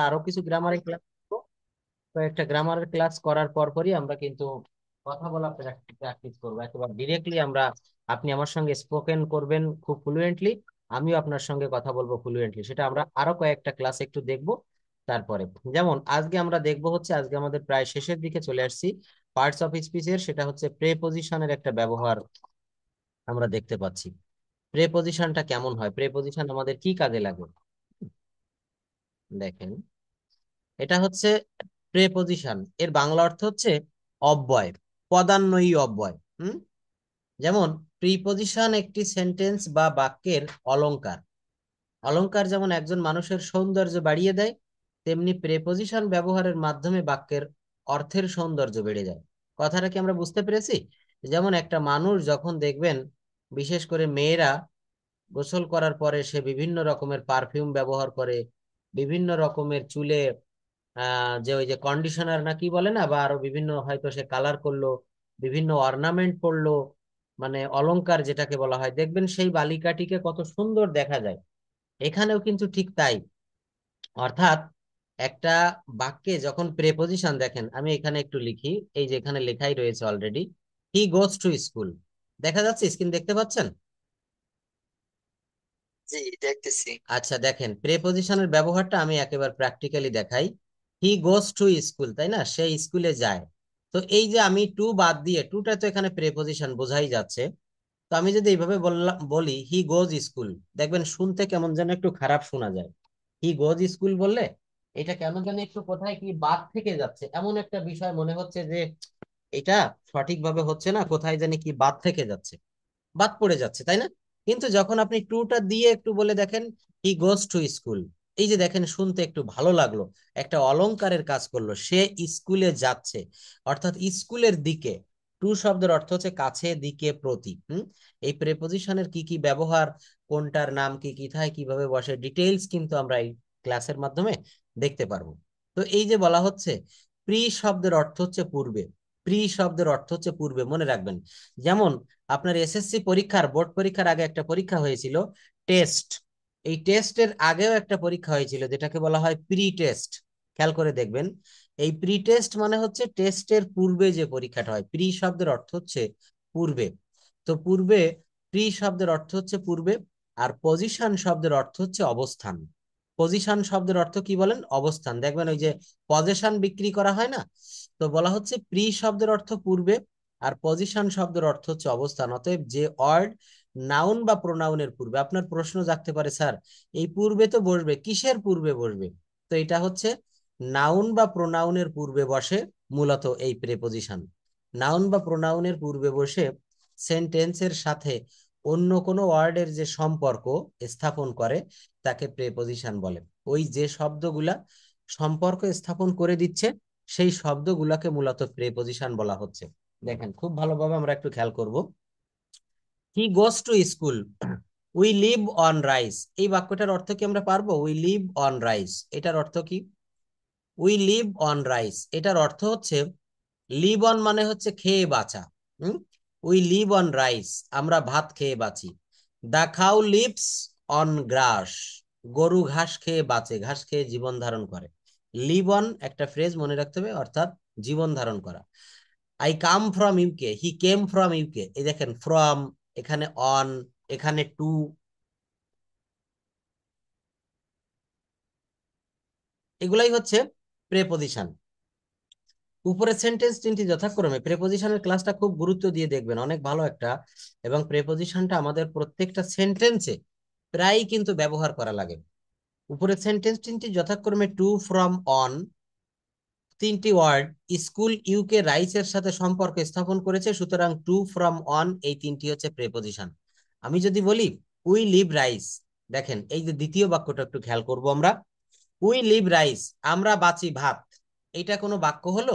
আরো কিছু গ্রামারের ক্লাস, কয়েকটা গ্রামারের ক্লাস করার পরই আমরা কিন্তু কথা বলা প্র্যাকটিস করবো একেবারে ডিরেক্টলি। আমরা, আপনি আমার সঙ্গে স্পোকেন করবেন খুব ফ্লুয়েন্টলি, আমিও আপনার সঙ্গে কথা বলবো ফ্লুয়েন্টলি, সেটা আমরা আরো কয়েকটা ক্লাস একটু দেখবো। তারপরে যেমন আজকে আমরা দেখবো হচ্ছে, আজকে আমাদের প্রায় শেষের দিকে চলে আসছি পার্টস অফ স্পিচের, সেটা হচ্ছে প্রেপোজিশনের একটা ব্যবহার আমরা দেখতে পাচ্ছি। প্রেপোজিশনটা কেমন হয়, প্রেপোজিশন আমাদের কি কাজে লাগে দেখেন। এটা হচ্ছে প্রেপোজিশন, এর বাংলা অর্থ হচ্ছে অব্যয়, পদান্বয়ী অব্যয়। যেমন প্রিপোজিশন একটি সেন্টেন্স বা বাক্যের অলংকার। অলংকার যেমন একজন মানুষের সৌন্দর্য বাড়িয়ে দেয়, তেমনি প্রেপোজিশন ব্যবহারের মাধ্যমে বাক্যের অর্থের সৌন্দর্য বেড়ে যায়। কথাটা কি আমরা বুঝতে পেরেছি? যেমন একটা মানুষ যখন দেখবেন, বিশেষ করে মেয়েরা গোসল করার পরে সে বিভিন্ন রকমের পারফিউম ব্যবহার করে, বিভিন্ন রকমের চুলে যে ওই যে কন্ডিশনার না কি বলে না, বা আরো বিভিন্ন হয়তো সে কালার করলো, বিভিন্ন অর্নামেন্ট পরলো, মানে অলংকার যেটাকে বলা হয়, দেখবেন সেই বালিকাটিকে কত সুন্দর দেখা যায়। এখানেও কিন্তু ঠিক তাই। অর্থাৎ একটা বাক্যে যখন প্রেপোজিশন দেখেন, আমি এখানে একটু লিখি, এই যে এখানে লেখাই রয়েছে already, he goes to school, দেখা যাচ্ছে, স্ক্রিন দেখতে পাচ্ছেন? জি, দেখতেছি। আচ্ছা দেখেন, প্রেপোজিশনের ব্যবহারটা আমি একেবারে প্র্যাকটিক্যালি দেখাই। হি গোজ টু স্কুল, তাই না, সে স্কুলে যায়। তো এই যে আমি টু বাদ দিয়ে, টুটা তো এখানে প্রেপোজিশন বোঝাই যাচ্ছে। তো আমি যদি এইভাবে বললাম, বলি হি গোজ স্কুল, দেখবেন শুনতে কেমন যেন একটু খারাপ শোনা যায়। হি গোজ স্কুল বললে এটা কেন জানি একটু কোথায় কি বাদ থেকে যাচ্ছে, এমন একটা বিষয় মনে হচ্ছে যে এটা সঠিকভাবে হচ্ছে না, কোথায় জানি কি বাদ থেকে যাচ্ছে, বাদ পড়ে যাচ্ছে, তাই না? কিন্তু যখন আপনি টুটা দিয়ে একটু বলে দেখেন, হি গোজ টু স্কুল, এই যে দেখেন শুনতে একটু ভালো লাগলো, একটা অলংকারের কাজ করলো, সে স্কুলে যাচ্ছে, অর্থাৎ স্কুলের দিকে। টু শব্দের অর্থ হচ্ছে কাছে, দিকে, প্রতি। এই প্রেপোজিশনের কি কি ব্যবহার, কোনটার নাম কি, কোথায় কিভাবে বসে, ডিটেইলস কিন্তু আমরা এই ক্লাসের মাধ্যমে দেখতে পারবো। তো এই যে বলা হচ্ছে, প্রি শব্দের অর্থ হচ্ছে পূর্বে, প্রি শব্দের অর্থ হচ্ছে পূর্বে, মনে রাখবেন। যেমন আপনার এসএসসি পরীক্ষার, বোর্ড পরীক্ষার আগে একটা পরীক্ষা হয়েছিল, টেস্ট। এই টেস্টের আগেও একটা পরীক্ষা হয়েছিল যেটাকে বলা হয় প্রি টেস্ট। খেয়াল করে দেখবেন, এই প্রি টেস্ট মানে হচ্ছে টেস্টের পূর্বে যে পরীক্ষাটা হয়। প্রি শব্দের অর্থ হচ্ছে পূর্বে। তো পূর্বে, প্রি শব্দের অর্থ হচ্ছে পূর্বে। আর পজিশন শব্দের অর্থ হচ্ছে অবস্থান। পজিশন শব্দের অর্থ কি বলেন? অবস্থান। দেখবেন ওই যে পজেশন বিক্রি করা হয় না, তো বলা হচ্ছে প্রি শব্দের অর্থ পূর্বে, আর পজিশন শব্দের অর্থ হচ্ছে অবস্থান। অতএব যে ওয়ার্ড নাউন বা প্রোনাউনের পূর্বে, আপনার প্রশ্ন জাগতে পারে স্যার এই পূর্বে তো বসবে, কিসের পূর্বে বসবে? তো এটা হচ্ছে নাউন বা প্রোনাউনের পূর্বে বসে মূলত এই প্রেপোজিশন। নাউন বা প্রোনাউনের পূর্বে বসে সেন্টেন্সের সাথে অন্য কোনো ওয়ার্ডের যে সম্পর্ক স্থাপন করে তাকে প্রেপোজিশন বলে। ওই যে শব্দগুলা সম্পর্ক স্থাপন করে দিচ্ছে সেই শব্দগুলাকে মূলত প্রেপোজিশন বলা হচ্ছে। দেখেন খুব ভালোভাবে আমরা একটু খেয়াল করব। He goes to school, we live on rice, এই বাক্যটার অর্থ কি আমরা পারবো? উই লিভ অন রাইস, এটার অর্থ কি? উই লিভ অন রাইস, এটার অর্থ হচ্ছে লিভ অন মানে হচ্ছে খেয়ে বাঁচা। উই লিভ অন রাইস, আমরা ভাত খেয়ে বাঁচি। দা খাউ লিভস অন গ্রাস, গরু ঘাস খেয়ে বাঁচে, ঘাস খেয়ে জীবন ধারণ করে। লিভ অন একটা ফ্রেজ মনে রাখতে হবে, অর্থাৎ জীবন ধারণ করা। I come from UK, he came from UK, এই দেখেন ফ্রম, এখানে অন, এখানে টু, এগুলাই হচ্ছে প্রেপোজিশন। উপরের সেন্টেন্স তিনটি যথাক্রমে, প্রেপোজিশনের ক্লাসটা খুব গুরুত্ব দিয়ে দেখবেন, অনেক ভালো একটা। এবং প্রেপোজিশনটা আমাদের প্রত্যেকটা সেন্টেন্সে প্রায় কিন্তু ব্যবহার করা লাগে। উপরের সেন্টেন্স তিনটি যথাক্রমে টু, ফ্রম, অন, তিনটি ওয়ার্ড স্কুল, ইউকে, রাইসের সাথে সম্পর্ক স্থাপন করেছে, সুতরাং টু, ফ্রম, অন এই তিনটি হচ্ছে প্রেপোজিশন। আমি যদি বলি উই লিভ রাইস, দেখেন এই যে দ্বিতীয় বাক্যটা একটু খেয়াল করব আমরা, উই লিভ রাইস, আমরা বাঁচি ভাত, এটা কোনো বাক্য হলো?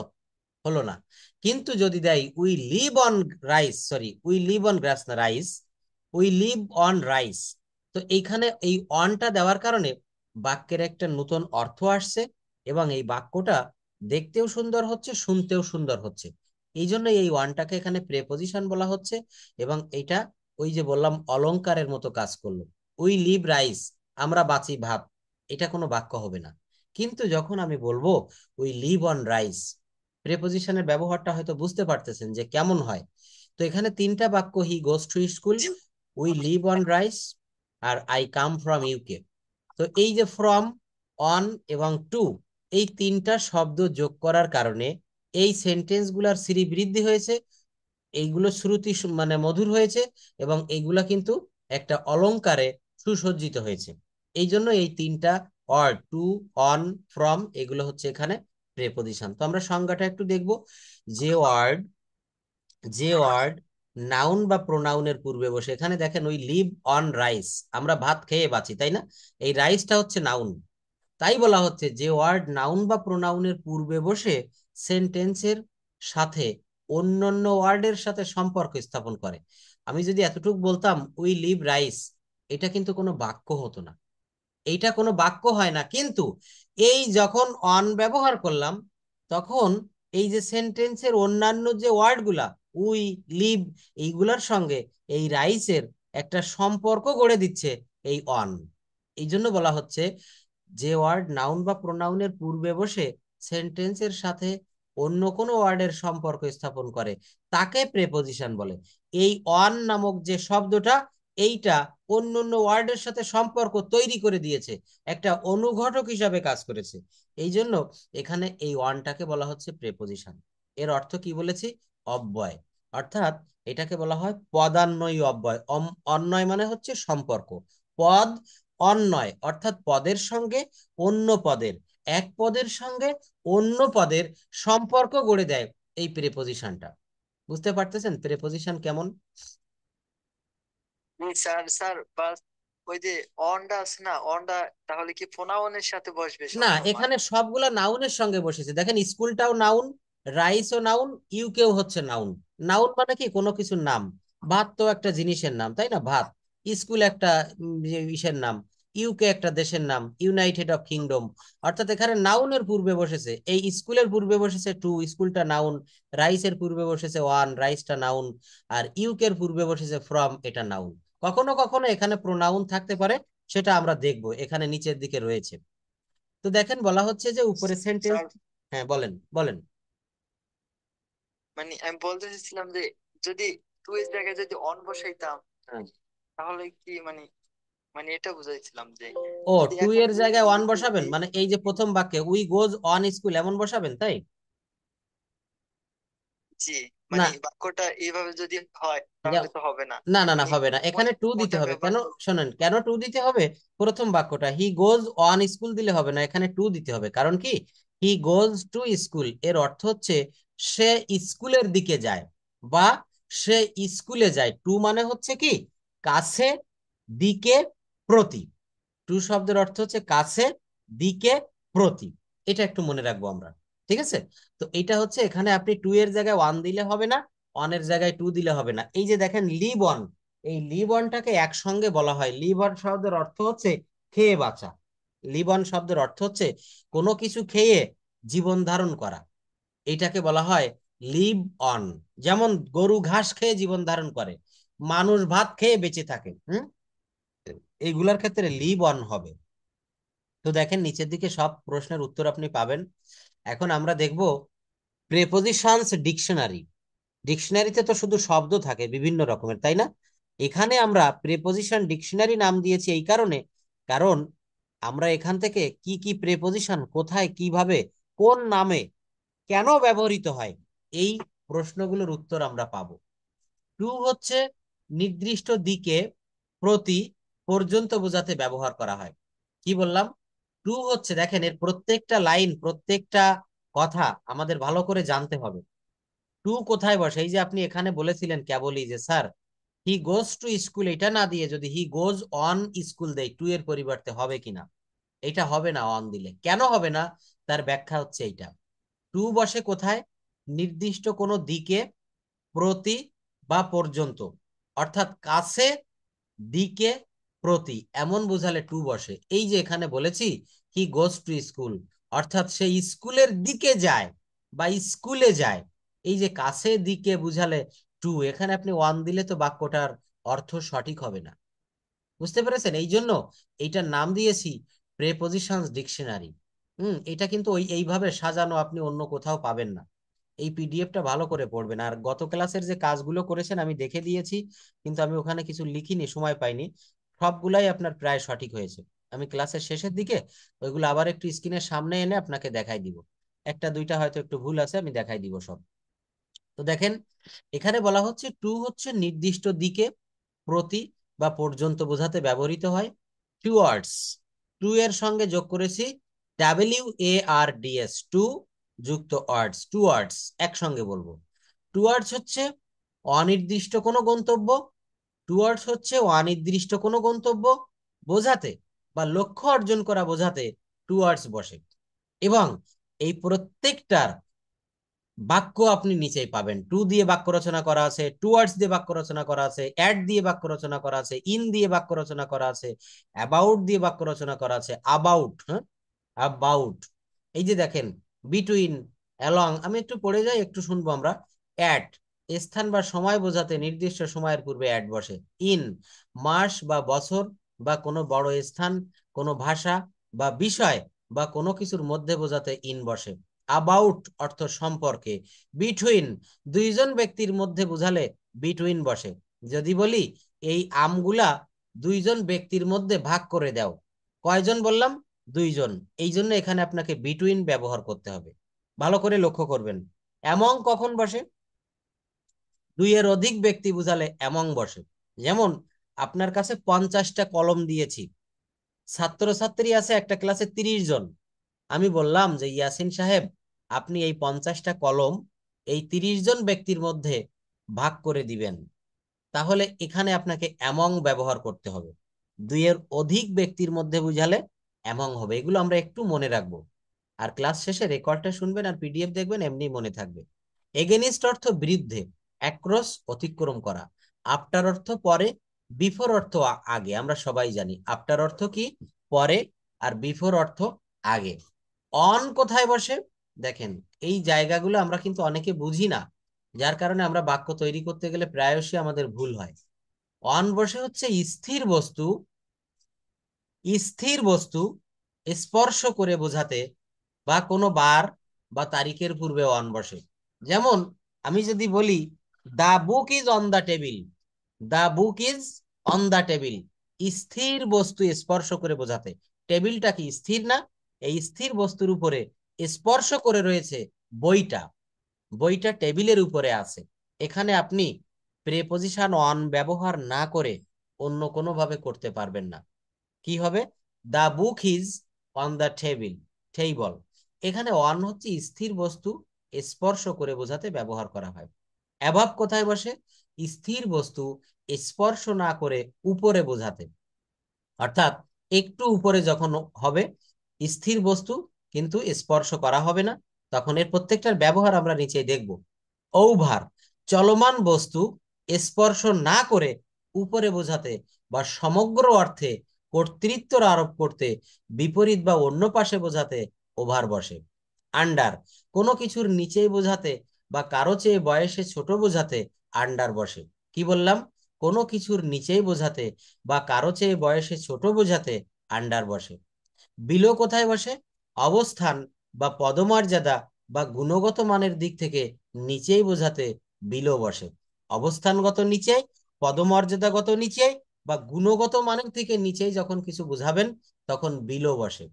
হলো না। কিন্তু যদি দেয় we live on rice, sorry we live on grass না rice, we live on rice, তো এইখানে এই অনটা দেওয়ার কারণে বাক্যের একটা নতুন অর্থ আসছে, এবং এই বাক্যটা দেখতেও সুন্দর হচ্ছে, শুনতেও সুন্দর হচ্ছে। এই জন্য এই ওয়ানটাকে এখানে প্রেপোজিশন বলা হচ্ছে। এবং এটা ওই যে বললাম অলংকারের মতো কাজ করলো। উই লিভ রাইস, আমরা বাঁচি ভাত, এটা কোনো বাক্য হবে না। কিন্তু যখন আমি বলবো উই লিভ অন রাইস, প্রেপোজিশনের ব্যবহারটা হয়তো বুঝতে পারতেছেন যে কেমন হয়। তো এখানে তিনটা বাক্য, he goes to school, we live on rice, আর আই কাম ফ্রম ইউকে। তো এই যে ফ্রম, অন এবং টু, এই তিনটা শব্দ যোগ করার কারণে এই সেন্টেন্স গুলার শ্রী বৃদ্ধি হয়েছে, এইগুলো শ্রুতি মানে মধুর হয়েছে, এবং এইগুলা কিন্তু একটা অলংকারে সুসজ্জিত হয়েছে। এই জন্য এই তিনটা ওয়ার্ড, টু, অন, ফ্রম, এগুলো হচ্ছে এখানে প্রেপোজিশন। তো আমরা সংজ্ঞাটা একটু দেখব। যে ওয়ার্ড যে ওয়ার্ড নাউন বা প্রোনাউনের পূর্বে বসে, এখানে দেখেন ওই লিভ অন রাইস, আমরা ভাত খেয়ে বাঁচি, তাই না? এই রাইসটা হচ্ছে নাউন। তাই বলা হচ্ছে যে ওয়ার্ড নাউন বা প্রোনাউনের পূর্বে বসে সেন্টেন্সের সাথে অন্যান্য ওয়ার্ডের সাথে সম্পর্ক স্থাপন করে। আমি যদি এতটুকু বলতাম উই লিভ রাইস, এটা কিন্তু কোনো বাক্য হতো না, এইটা কোনো বাক্য হয় না। কিন্তু এই যখন অন ব্যবহার করলাম, তখন এই যে সেন্টেন্সের অন্যান্য যে ওয়ার্ডগুলা, উই, লিভ, এইগুলার সঙ্গে এই রাইসের একটা সম্পর্ক গড়ে দিচ্ছে এই অন। এই জন্য বলা হচ্ছে যে ওয়ার্ড নাউন বা প্রোনাউনের পূর্বে বসে সেন্টেন্সের সাথে অন্য কোনো ওয়ার্ডের সম্পর্ক স্থাপন করে তাকে প্রেপোজিশন বলে। এই অন নামক যে শব্দটা, এইটা অন্য অন্য ওয়ার্ডের সাথে সম্পর্ক তৈরি করে দিয়েছে, একটা অনুঘটক হিসাবে কাজ করেছে। এই জন্য এখানে এই ওয়ানটাকে বলা হচ্ছে প্রেপোজিশন। এর অর্থ কি বলেছি? অব্যয়। অর্থাৎ এটাকে বলা হয় পদান্বয়ী অব্যয়। অন্বয় মানে হচ্ছে সম্পর্ক। পদ অন্বয় অর্থাৎ পদের সঙ্গে অন্য পদের, এক পদের সঙ্গে অন্য পদের সম্পর্ক গড়ে দেয় এই প্রেপোজিশনটা। বুঝতে পারতেছেন প্রেপোজিশন কেমন? স্যার স্যার বাস, ওই যে অনটা আছে না, অনটা তাহলে কি প্রোনাউনের সাথে বসবে সব না, সময়? এখানে সবগুলা নাউনের সঙ্গে বসেছে। দেখেন স্কুলটাও নাউন, রাইসও নাউন, ইউকেও হচ্ছে নাউন। নাউন মানে কি কোনো কিছুর নাম। ভাত তো একটা জিনিসের নাম, তাই না? ভাত। স্কুল একটা ইসের নাম। ইউকে একটা দেশের নাম, ইউনাইটেড অফ কিংডম। অর্থাৎ এখানে নাউনের পূর্বে বসেছে, এই স্কুলের পূর্বে বসেছে টু, স্কুলটা নাউন। রাইসের পূর্বে বসেছে ওয়ান, রাইসটা নাউন। আর ইউকের পূর্বে বসেছে ফ্রম, এটা নাউন। কখনো কখনো এখানে প্রোনাউন থাকতে পারে, সেটা আমরা দেখব, এখানে নিচের দিকে রয়েছে। তো দেখেন বলা হচ্ছে যে উপরে সেন্টেন্স। স্যার হ্যাঁ, বলেন বলেন। মানে আমি বলতে চাইছিলাম যে যদি টু এর জায়গায় যদি অন বসাইতাম, হ্যাঁ। তাহলে কি মানে, মানে এটা বুঝাইছিলাম যে ও, যদি টু এখন এর উই জায়গায় ওয়ান বসাবেন, বলতেছি, মানে এই যে প্রথম বাক্যে উই গোজ অন স্কুল এমন বসাবেন, তাই? জি, না, মানে বাক্যটা এইভাবে যদি হয় যা- তাহলে তো হবে না। না না না, মানে হবে না, এখানে টু দিতে কোনটা হবে। ব্যবহার কেন? করবো? শোনেন, কেন টু দিতে হবে? প্রথম বাক্যটা হি গোজ অন স্কুল দিলে হবে না, এখানে টু দিতে হবে। কারণ কি? হি গোজ টু স্কুল এর অর্থ হচ্ছে সে স্কুলের দিকে যায়, বা সে স্কুলে যায়। টু মানে হচ্ছে কি? কাছে, দিকে, প্রতি। টু শব্দের অর্থ হচ্ছে কাছে, দিকে, প্রতি। এটা একটু মনে রাখবো আমরা। ঠিক আছে? তো এটা হচ্ছে এখানে আপনি টু এর জায়গায় ওয়ান দিলে হবে না, অন এর জায়গায় টু দিলে হবে না। এই যে দেখেন লিভ অন, এই লিভ অনটাকে একসঙ্গে বলা হয়। লিভ অন শব্দের অর্থ হচ্ছে খেয়ে বাঁচা। লিভ অন শব্দের অর্থ হচ্ছে কোনো কিছু খেয়ে জীবন ধারণ করা, এটাকে বলা হয় লিভ অন। যেমন গরু ঘাস খেয়ে জীবন ধারণ করে, মানুষ ভাত খেয়ে বেঁচে থাকে। এইগুলার ক্ষেত্রে লিভ অন হবে। তো দেখেন নিচের দিকে সব প্রশ্নের উত্তর আপনি পাবেন। এখন আমরা দেখব প্রেপোজিশনস ডিকশনারি। ডিকশনারিতে তো শুধু শব্দ থাকে বিভিন্ন রকমের, তাই না? এখানে আমরা প্রেপোজিশন ডিকশনারি নাম দিয়েছি এই কারণে, কারণ আমরা এখান থেকে কি কি প্রেপোজিশন কোথায়, কিভাবে, কোন নামে, কেন ব্যবহৃত হয়, এই প্রশ্নগুলোর উত্তর আমরা পাবো। টু হচ্ছে নির্দিষ্ট দিকে, প্রতি, পর্যন্ত বোঝাতে ব্যবহার করা হয়। কি বললাম? টু হচ্ছে, দেখেন এর প্রত্যেকটা লাইন, প্রত্যেকটা কথা আমাদের ভালো করে জানতে হবে। টু কোথায় বসে? এই যে আপনি এখানে বলেছিলেন কেবলই যে sir he goes to school, এটা না দিয়ে যদি হি গোজ অন স্কুল দেয় টু এর পরিবর্তে, হবে কিনা? এটা হবে না অন দিলে। কেন হবে না? তার ব্যাখ্যা হচ্ছে এইটা। টু বসে কোথায়? নির্দিষ্ট কোনো দিকে, প্রতি বা পর্যন্ত, অর্থাৎ কাছে, দিকে, প্রতি, এমন বোঝালে টু বসে। এই যে এখানে বলেছি হি গোজ টু স্কুল, অর্থাৎ সে স্কুলের দিকে যায় বা স্কুলে যায়। এই যে কাছে, দিকে বুঝালে টু, এখানে আপনি ওয়ান দিলে তো বাক্যটার অর্থ সঠিক হবে না। বুঝতে পেরেছেন? এই জন্য এইটার নাম দিয়েছি প্রেপোজিশনস ডিকশনারি। এটা কিন্তু ওই এইভাবে সাজানো আপনি অন্য কোথাও পাবেন না। এই পিডিএফটা ভালো করে পড়বেন। আর গত ক্লাসের যে কাজগুলো করেছেন আমি দেখে দিয়েছি, কিন্তু আমি ওখানে কিছু লিখিনি, সময় পাইনি। সবগুলাই আপনার প্রায় সঠিক হয়েছে। আমি ক্লাসের শেষের দিকে ওইগুলো আবার একটু স্ক্রিনের সামনে এনে আপনাকে দেখাই দিব। একটা দুইটা হয়তো একটু ভুল আছে, আমি দেখাই দিব সব। তো দেখেন, এখানে বলা হচ্ছে টু হচ্ছে নির্দিষ্ট দিকে, প্রতি বা পর্যন্ত বোঝাতে ব্যবহৃত হয়। টুয়ার্ডস, টু এর সঙ্গে যোগ করেছি WARDS, টু যুক্ত ওয়ার্ডস, টুয়ার্ডস একসঙ্গে বলবো। টুয়ার্ডস হচ্ছে অনির্দিষ্ট কোনো গন্তব্য, টুয়ার্ডস হচ্ছে অনির্দিষ্ট কোনো গন্তব্য বোঝাতে বা লক্ষ্য অর্জন করা বোঝাতে টুয়ার্ডস বসে। এবং এই প্রত্যেকটার বাক্য আপনি নিচেই পাবেন। টু দিয়ে বাক্য রচনা করা আছে, টুয়ার্ডস দিয়ে বাক্য রচনা করা আছে, অ্যাট দিয়ে বাক্য রচনা করা আছে, ইন দিয়ে বাক্য রচনা করা আছে, অ্যাবাউট দিয়ে বাক্য রচনা করা আছে, অ্যাবাউট, হ্যাঁ, অ্যাবাউট। এই যে দেখেন, বিটুইন, অ্যালং, আমি একটু পড়ে যাই, একটু শুনবো আমরা। অ্যাট, স্থান বা সময় বোঝাতে নির্দিষ্ট সময়ের পূর্বে অ্যাট বসে। ইন, মাস বা বছর বা কোনো বড় স্থান, কোনো ভাষা বা বিষয় বা কোনো কিছুর মধ্যে বোঝাতে ইন বসে। অ্যাবাউট অর্থ সম্পর্কে। বিটুইন, দুইজন ব্যক্তির মধ্যে বোঝালে বিটুইন বসে। যদি বলি এই আমগুলা দুইজন ব্যক্তির মধ্যে ভাগ করে দাও, কয়জন বললাম? দুইজন। এই জন্য এখানে আপনাকে বিটুইন ব্যবহার করতে হবে। ভালো করে লক্ষ্য করবেন। এমং কখন বসে? দুইয়ের অধিক ব্যক্তি বুঝালে এমং বসে। যেমন আপনার কাছে 50টা কলম দিয়েছি, ছাত্রছাত্রী আছে একটা ক্লাসে 30 জন। আমি বললাম যে ইয়াসিন সাহেব, আপনি এই 50টা কলম এই 30 জন ব্যক্তির মধ্যে ভাগ করে দিবেন। তাহলে এখানে আপনাকে অ্যামং ব্যবহার করতে হবে। দুইয়ের অধিক ব্যক্তির মধ্যে বুঝালে অ্যামং হবে। এগুলো আমরা একটু মনে রাখবো। আর ক্লাস শেষে রেকর্ডটা শুনবেন আর পিডিএফ দেখবেন, এমনি মনে থাকবে। এগেনিস্ট অর্থ বিরুদ্ধে, অ্যাক্রস অতিক্রম করা। আফটার অর্থ পরে, বিফোর অর্থ আগে। আমরা সবাই জানি আফটার অর্থ কি, পরে, আর বিফোর অর্থ আগে। অন কোথায় বসে? দেখেন, এই জায়গাগুলো আমরা কিন্তু অনেকে বুঝি না, যার কারণে আমরা বাক্য তৈরি করতে গেলে প্রায়শই আমাদের ভুল হয়। অন বসে হচ্ছে স্থির বস্তু, স্থির বস্তু স্পর্শ করে বোঝাতে বা কোনো বার বা তারিখের পূর্বে অন বসে। যেমন আমি যদি বলি the book is on the table, the book is on the table, স্থির বস্তু স্পর্শ করে বোঝাতে। টেবিলটা কি স্থির না? এই স্থির বস্তুর উপরে স্পর্শ করে রয়েছে বইটা, বইটা টেবিলের উপরে আছে। এখানে আপনি প্রেপজিশন অন ব্যবহার না করে অন্য কোনো ভাবে করতে পারবেন না। কি হবে? The book is on the table, table. এখানে অন হচ্ছে স্থির বস্তু স্পর্শ করে বোঝাতে ব্যবহার করা হয়। অ্যাভাব কোথায় বসে? স্থির বস্তু স্পর্শ না করে উপরে বোঝাতে। অর্থাৎ একটু উপরে যখন হবে স্থির বস্তু, কিন্তু স্পর্শ করা হবে না, তখন এর প্রত্যেকটার ব্যবহার আমরা নিচে দেখব। ওভার, চলমান বস্তু স্পর্শ না করে উপরে বোঝাতে বা সমগ্র অর্থে কর্তৃত্ব আরোপ করতে, বিপরীত বা অন্য পাশে বোঝাতে ওভার বসে। আন্ডার, কোনো কিছুর নিচেই বোঝাতে বা কারো চেয়ে বয়সে ছোট বোঝাতে আন্ডার বসে। কি বললাম? কোনো কিছুর নিচেই বোঝাতে বা কারো চেয়ে বয়সে ছোট বোঝাতে আন্ডার বসে। বিলো কোথায় বসে? অবস্থান বা পদমর্যাদা বা গুণগত মানের দিক থেকে নিচেই বোঝাতে বিলো বসে। অবস্থানগত নিচে, পদমর্যাদাগত নিচে বা গুণগত মানের থেকে নিচেই যখন কিছু বোঝাবেন তখন বিলো বসে।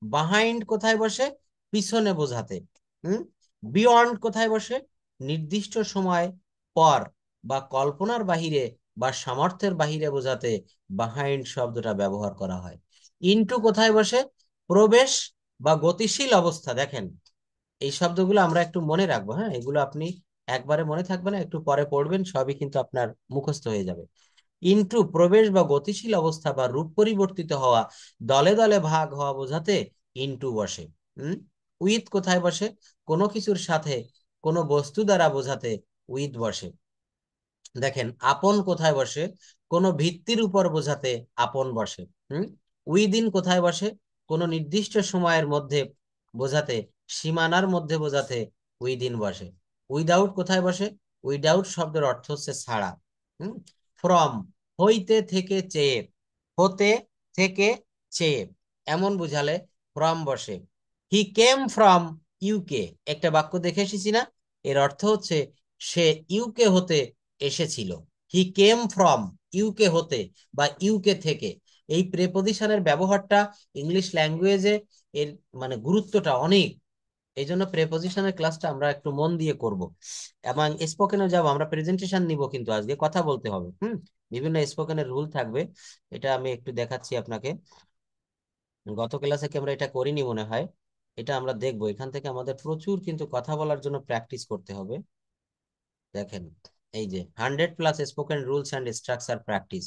বাহাইন্ড কোথায় বসে? পিছনে বোঝাতে। হুম। বিয়ন্ড কোথায় বসে? নির্দিষ্ট সময় পর বা কল্পনার বাহিরে বা সামর্থ্যের বাহিরে বোঝাতে বাহাইন্ড শব্দটা ব্যবহার করা হয়। ইনটু কোথায় বসে? প্রবেশ বা গতিশীল অবস্থা। দেখেন, এই শব্দগুলো আমরা একটু মনে রাখবো, হ্যাঁ, এগুলো আপনি একবারে মনে থাকবে না, একটু পরে পড়বেন, সবই কিন্তু আপনার মুখস্থ হয়ে যাবে। ইনটু প্রবেশ বা গতিশীল অবস্থা বা রূপ পরিবর্তিত হওয়া, দলে দলে ভাগ হওয়া বোঝাতে ইনটু বসে। উইথ কোথায় বসে? কোনো কিছুর সাথে কোনো বস্তু দ্বারা বোঝাতে উইথ বসে। দেখেন, আপন কোথায় বসে? কোনো ভিত্তির উপর বোঝাতে আপন বসে। উইদিন কোথায় বসে? কোনো নির্দিষ্ট সময়ের মধ্যে বোঝাতে, সীমানার মধ্যে বোঝাতে উইদিন বসে। উইদাউট কোথায় বসে? উইদাউট শব্দের অর্থ হচ্ছে ছাড়া। ফ্রম, হইতে থেকে চেয়ে, হতে থেকে চেয়ে, এমন বুঝালে ফ্রম বসে। হি কেম ফ্রম ইউকে, একটা বাক্য দেখে এসেছি না? এর অর্থ হচ্ছে সে ইউকে হতে এসেছিল। হি কেম ফ্রম ইউকে হতে বা ইউকে থেকে। এই প্রেপোজিশনের ব্যবহারটা ইংলিশ ল্যাঙ্গুয়েজে এর মানে গুরুত্বটা অনেক। এই জন্য প্রেপোজিশনের ক্লাসটা আমরা একটু মন দিয়ে করব। এবং স্পোকেনে যাব, আমরা প্রেজেন্টেশন নিব, কিন্তু আজকে কথা বলতে হবে। বিভিন্ন স্পোকেনের রুল থাকবে। এটা আমি একটু দেখাচ্ছি আপনাকে। গত ক্লাসে কি আমরা এটা করিনি মনে হয়। এটা আমরা দেখবো, এখান থেকে আমাদের প্রচুর কিন্তু কথা বলার জন্য প্র্যাকটিস করতে হবে। দেখেন, এই যে 100+ spoken rules and structure practice.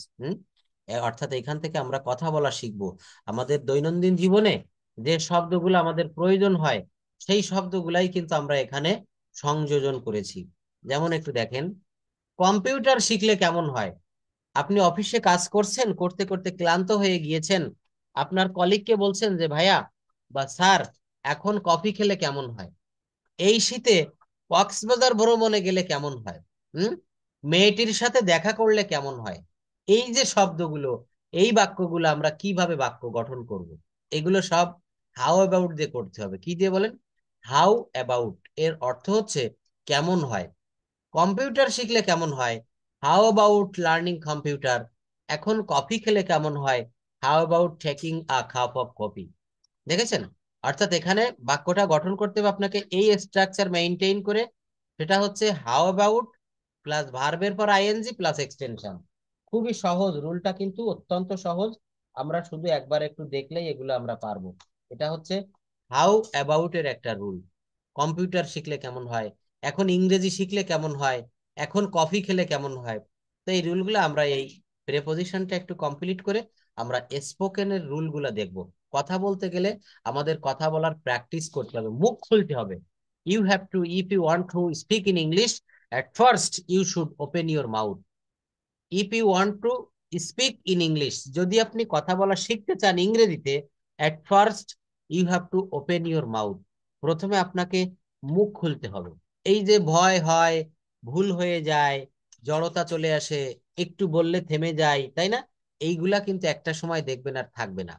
অর্থাৎ এখান থেকে আমরা কথা বলা শিখবো। আমাদের দৈনন্দিন জীবনে যে শব্দগুলো আমাদের প্রয়োজন হয়, সেই শব্দগুলাই কিন্তু আমরা এখানে সংযোজন করেছি। যেমন একটু দেখেন, কম্পিউটার শিখলে কেমন হয়। আপনি অফিসে কাজ করছেন, করতে করতে ক্লান্ত হয়ে গিয়েছেন, আপনার কলিগকে বলছেন যে ভাইয়া বা স্যার, এখন কফি খেলে কেমন হয়। এই শীতে কক্সবাজার ভ্রমণে গেলে কেমন হয়। হুম মেয়েটির সাথে দেখা করলে কেমন হয়। এই যে শব্দগুলো, এই বাক্যগুলো আমরা কিভাবে বাক্য গঠন করব, এগুলো সব হাউ অ্যাবাউট দিয়ে করতে হবে। কি দিয়ে বলেন? হাউ অ্যাবাউট এর অর্থ হচ্ছে কেমন হয়। কম্পিউটার শিখলে কেমন হয়, হাউ অ্যাবাউট লার্নিং কম্পিউটার। এখন কফি খেলে কেমন হয়, how about taking a cup of coffee. দেখেছেন? অর্থাৎ এখানে বাক্যটা গঠন করতে হবে আপনাকে এই স্ট্রাকচার মেইনটেইন করে। সেটা হচ্ছে হাউ অ্যাবাউট প্লাস ভার্বের পর আইএনজি প্লাস এক্সটেনশন। খুবই সহজ, রুলটা কিন্তু অত্যন্ত সহজ। আমরা শুধু একবার একটু দেখলেই এগুলো আমরা পারবো। এটা হচ্ছে হাউ অ্যাবাউট এর একটা রুল। কম্পিউটার শিখলে কেমন হয়, এখন ইংরেজি শিখলে কেমন হয়, এখন কফি খেলে কেমন হয়। তো এই রুলগুলো আমরা এই প্রেপোজিশনটা একটু কমপ্লিট করে আমরা স্পোকেনের রুলগুলো দেখব। কথা বলতে গেলে আমাদের কথা বলার প্র্যাকটিস করতে হবে, মুখ খুলতে হবে। You have to, if you want to speak in English, at first you should open your mouth. If you want to speak in English, যদি আপনি কথা বলা শিখতে চান ইংরেজিতে, at first you have to open your mouth. প্রথমে আপনাকে মুখ খুলতে হবে। এই যে ভয় হয়, ভুল হয়ে যায়, জড়তা চলে আসে, একটু বললে থেমে যায়, তাই না? এইগুলা কিন্তু একটা সময় দেখবেন আর থাকবে না।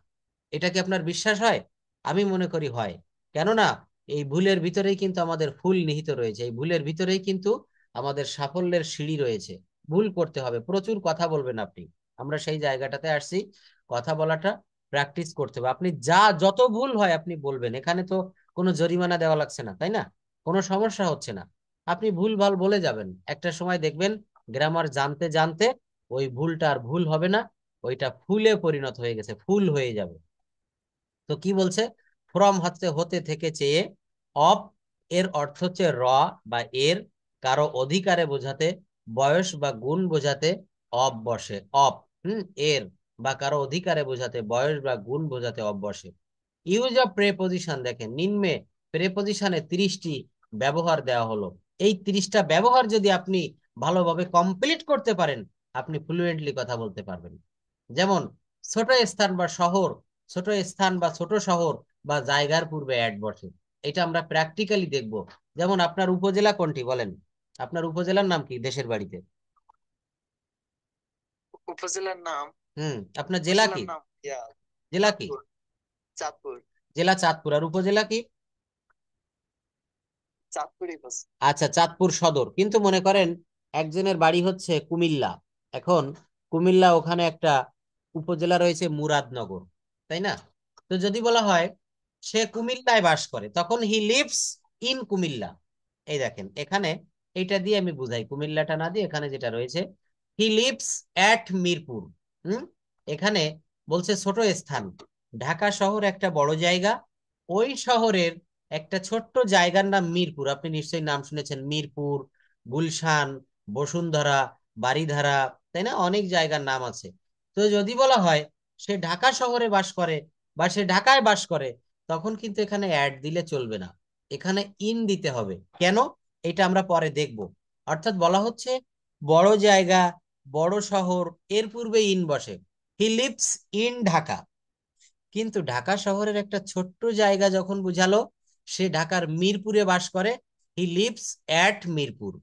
এটা কি আপনার বিশ্বাস হয়? আমি মনে করি হয়। কেননা এই ভুলের ভিতরেই কিন্তু আমাদের ফুল নিহিত রয়েছে, এই ভুলের ভিতরেই কিন্তু আমাদের সাফল্যের সিঁড়ি রয়েছে। ভুল করতে হবে, প্রচুর কথা বলবেন আপনি। আমরা সেই জায়গাটাতে আসছি, কথা বলাটা প্র্যাকটিস করতে হবে। আপনি যত ভুল হয় আপনি বলবেন, এখানে তো কোনো জরিমানা দেওয়া লাগছে না, তাই না? কোনো সমস্যা হচ্ছে না। আপনি ভুল ভাল বলে যাবেন, একটা সময় দেখবেন গ্রামার জানতে জানতে ওই ভুলটা আর ভুল হবে না, ওইটা ফুলে পরিণত হয়ে গেছে, ফুল হয়ে যাবে। তো কি বলছে? ফ্রম হচ্ছে হতে, থেকে, চেয়ে। অফ এর অর্থ হচ্ছে র বা এর, কারো অধিকারে বোঝাতে, বয়স বা গুণ বোঝাতে অফ বসে। অফ এর বা কারো অধিকারে বোঝাতে, বয়স বা গুণ বোঝাতে অফ বসে। ইউজ অফ প্রেপোজিশন, দেখেন নিম্নে প্রেপোজিশনে 30টি ব্যবহার দেওয়া হলো। এই 30টা ব্যবহার যদি আপনি ভালোভাবে কমপ্লিট করতে পারেন, আপনি ফ্লুয়েন্টলি কথা বলতে পারবেন। যেমন ছোট স্থান বা শহর, ছোট স্থান বা ছোট শহর বা জায়গার পূর্বে অ্যাড বসে। এটা আমরা প্র্যাকটিক্যালি দেখব। যেমন আপনার উপজেলা কোনটি বলেন? আপনার উপজেলার নাম কি দেশের বাড়িতে? উপজেলার নাম? আপনার জেলা কি? উপজেলার নাম জেলা কি? চাঁদপুর। চাঁদপুর। জেলা চাঁদপুর। আর উপজেলা কি? চাঁদপুরই বলছি। আচ্ছা, চাঁদপুর সদর। কিন্তু মনে করেন একজনের বাড়ি হচ্ছে কুমিল্লা, এখন কুমিল্লা ওখানে একটা উপজেলা রয়েছে মুরাদনগর, তাই না? তো যদি বলা হয় সে কুমিল্লায় বাস করে, তখন হি লিভস ইন কুমিল্লা। এই দেখেন এখানে এইটা দিয়ে আমি বুঝাই, কুমিল্লাটা না দিয়ে এখানে যেটা রয়েছে, হি লিভস অ্যাট মিরপুর। হুম এখানে বলছে ছোট স্থান, ঢাকা শহর একটা বড় জায়গা, ওই শহরের একটা ছোট্ট জায়গার নাম মিরপুর। আপনি নিশ্চয়ই নাম শুনেছেন, মিরপুর, গুলশান, বসুন্ধরা, বারিধারা, তাই না? অনেক জায়গার নাম আছে। তো যদি বলা হয় সে ঢাকা শহরে বাস করে বা সে ঢাকায় বাস করে, তখন কিন্তু এখানে অ্যাড দিলে চলবে না, এখানে ইন দিতে হবে। কেন? এটা আমরা পরে দেখব। অর্থাৎ বলা হচ্ছে বড় জায়গা, বড় শহর, এর পূর্বে ইন বসে। He lives in Dhaka. কিন্তু ঢাকা শহরের একটা ছোট্ট জায়গা যখন বুঝালো, সে ঢাকার মিরপুরে বাস করে, হি লিভস অ্যাট মিরপুর।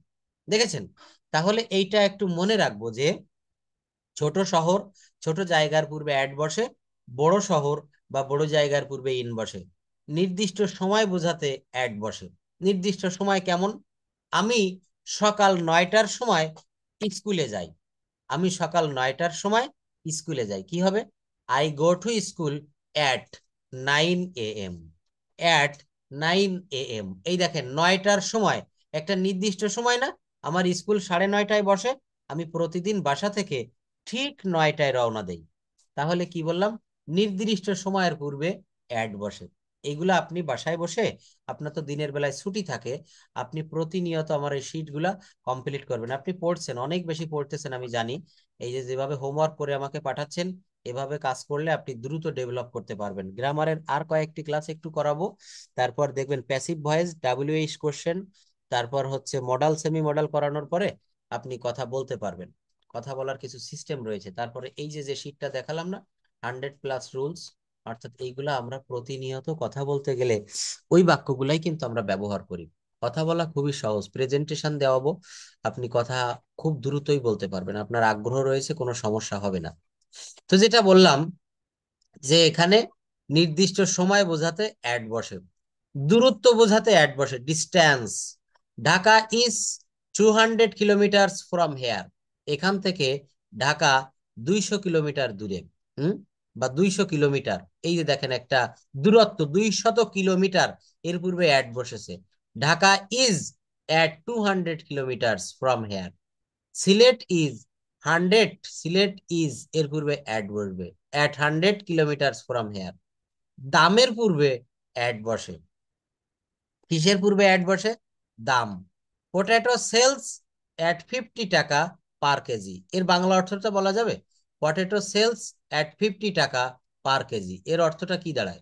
দেখেছেন? তাহলে এইটা একটু মনে রাখবো যে ছোট শহর, ছোট জায়গার পূর্বে অ্যাড বসে, বড় শহর বা বড় জায়গার পূর্বে ইন বসে। নির্দিষ্ট সময় বোঝাতে অ্যাড বসে। নির্দিষ্ট সময় কেমন? আমি সকাল 9টার সময় স্কুলে যাই। আমি সকাল 9টার সময় স্কুলে যাই, কি হবে? I go to school at 9 AM। At 9 AM, এই দেখেন 9টার সময় একটা নির্দিষ্ট সময় না? আমার স্কুল 9:30টায় বসে, আমি প্রতিদিন বাসা থেকে ঠিক 9টায় রওনা দেই। তাহলে কি বললাম? নির্দিষ্ট সময়ের পূর্বে অ্যাড বসে। এইগুলা আপনি বাসায় বসে, আপনার তো দিনের বেলায় ছুটি থাকে, আপনি প্রতিনিয়ত আমার এই শিটগুলা কমপ্লিট করবেন। আপনি পড়ছেন, অনেক বেশি পড়তেছেন আমি জানি। এই যে যেভাবে হোমওয়ার্ক করে আমাকে পাঠাচ্ছেন, এভাবে কাজ করলে আপনি দ্রুত ডেভেলপ করতে পারবেন। গ্রামারের আর কয়েকটি ক্লাস একটু করাবো, তারপর দেখবেন প্যাসিভ ভয়েস, WH কোশ্চেন, তারপর হচ্ছে মডাল সেমি মডাল করানোর পরে আপনি কথা বলতে পারবেন। কথা বলার কিছু সিস্টেম রয়েছে। তারপরে এই যে যে শিটটা দেখালাম না, 100+ রুলস, অর্থাৎ এইগুলা আমরা প্রতিনিয়ত কথা বলতে গেলে ওই বাক্যগুলাই কিন্তু আমরা ব্যবহার করি। কথা বলা খুবই সহজ, প্রেজেন্টেশন দেওয়াবো, আপনি কথা খুব দ্রুতই বলতে পারবেন, আপনার আগ্রহ রয়েছে, কোনো সমস্যা হবে না। তো যেটা বললাম যে এখানে নির্দিষ্ট সময় বোঝাতে অ্যাড বসে, দূরত্ব বোঝাতে অ্যাড বসে, distance. Dhaka is 200 kilometre from here. এখান থেকে ঢাকা 200 কিলোমিটার দূরে। হুম, বা 200 কিলোমিটার, এই যে দেখেন একটা দূরত্ব 200 কিলোমিটার, এর পূর্বে অ্যাড বসেছে। Dhaka is at 200 kilometre from here. Sylhet is 100, Sylhet is এর পূর্বে অ্যাড বসবে, অ্যাট 100 কিলোমিটার ফ্রম হেয়ার। দামের পূর্বে অ্যাড বসে। কিসের পূর্বে অ্যাড বসে? দাম। পটেটো সেলস অ্যাট 50 টাকা পার কেজি, এর বাংলা অর্থটা বলা যাবে? পটেটো সেলস অ্যাট 50 টাকা পার কেজি, এর অর্থটা কি দাঁড়ায়?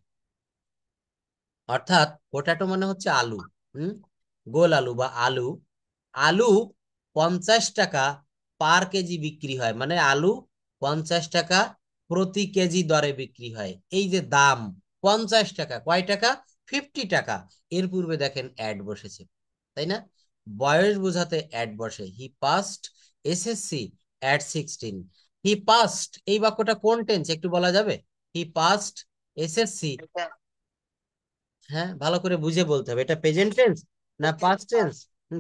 অর্থাৎ পোটাটো মানে হচ্ছে আলু। হুম, গোল আলু বা আলু। আলু 50 টাকা পার কেজি বিক্রি হয়, মানে আলু 50 টাকা প্রতি কেজি দরে বিক্রি হয়। এই যে দাম 50 টাকা, কয় টাকা? 50 টাকা। এর পূর্বে দেখেন অ্যাড বসেছে, তাই না? বয়স বোঝাতে অ্যাড বসে। He passed SSC at 16। He passed, এই বাক্যটা কোন টেন্স একটু বলা যাবে? He passed SSC। এটা হ্যাঁ, ভালো করে বুঝে বলতে হবে, এটা প্রেজেন্ট টেন্স না পাস্ট টেন্স?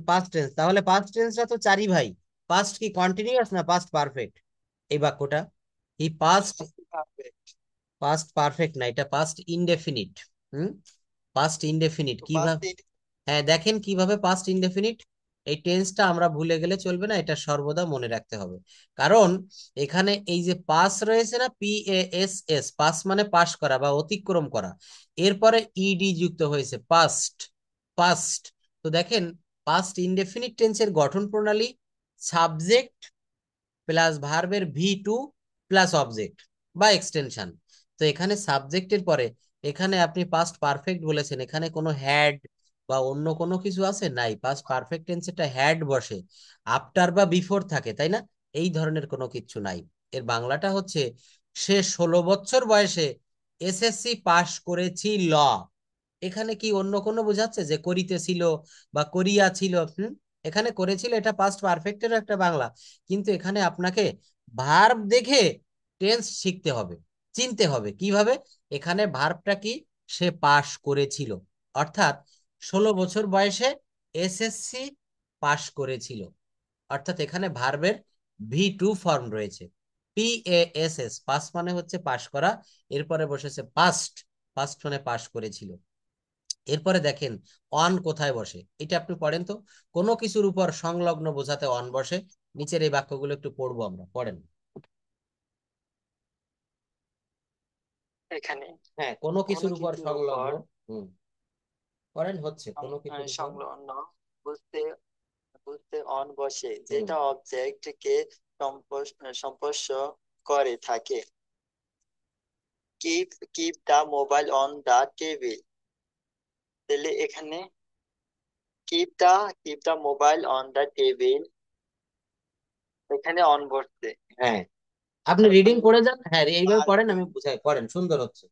Past tense. তাহলে পাস্ট টেন্সটা তো চারি ভাই। পাস্ট কি কন্টিনিউয়াস না পাস্ট পারফেক্ট? এই বাক্যটা হি পাস্ট, পাস্ট পারফেক্ট না, এটা পাস্ট ইনডেফিনিট। হুম, পাস্ট ইনডেফিনিট কিভাবে? পাঁচ হ্যাঁ, দেখেন কিভাবে পাস্ট ইনডেফিনিট। এই টেন্সটা আমরা ভুলে গেলে চলবে না, এটা সর্বদা মনে রাখতে হবে। কারণ এখানে এই যে পাস রয়েছে না, PASS, পাস মানে পাস করা বা অতিক্রম করা, এরপরে ইডি যুক্ত হয়েছে, পাস্ট। পাস্ট। তো দেখেন, পাস্ট ইনডেফিনিট টেন্সের গঠন প্রণালী সাবজেক্ট প্লাস ভার্বের V2 প্লাস অবজেক্ট বা এক্সটেনশন। তো এখানে সাবজেক্টের পরে এখানে আপনি পাস্ট পারফেক্ট বলেছেন, এখানে কোনো হ্যাড বা অন্য কোনো কিছু আছে? নাই। পাস্ট পারফেক্ট টেন্স এটা হ্যাড বসে, আফটার বা বিফোর থাকে, তাই না? এই ধরনের কোনো কিছু নাই। এর বাংলাটা হচ্ছে সে 16 বছর বয়সে SSC পাশ করেছিল। এখানে কি অন্য কোনো বোঝাচ্ছে যে করিতেছিল বা করিয়া ছিল? এখানে করেছিল, এটা পাস্ট পারফেক্টের একটা বাংলা। কিন্তু এখানে আপনাকে ভার্ব দেখে টেন্স শিখতে হবে, চিনতে হবে কিভাবে। এখানে ভার্বটা কি? সে পাশ করেছিল, অর্থাৎ 16 বছর বয়সে SSC পাশ করেছিল। অর্থাৎ এখানে ভার্বের V2 ফর্ম রয়েছে, PASS, পাস মানে হচ্ছে পাশ করা, এরপরে বসেছে পাস্ট, পাস্ট মানে পাশ করেছিল। এরপরে দেখেন অন কোথায় বসে, এটা আপনি পড়েন তো। কোনো কিছুর উপর সংলগ্ন বোঝাতে অন বসে। নিচের এই বাক্যগুলো একটু পড়বো আমরা, পড়েন। এখানে হ্যাঁ, কোনো কোনো কিছুর উপর কিছুর সংলগ্ন। উপর হুম, পড়েন, হচ্ছে কোনো কিছুর উপর। সংলগ্ন বুঝতে বুঝতে অন বসে, হুম, যেটা অবজেক্ট কে স্পর্শ করে থাকে। Keep keep the mobile on the table. তাহলে এখানে keep the mobile on the table, এখানে অন বসছে। হ্যাঁ, আপনি রিডিং তারপরে করে যান, হ্যাঁ এইভাবে বার পড়েন, দিন আমি বুঝাই, পড়েন, সুন্দর হচ্ছে।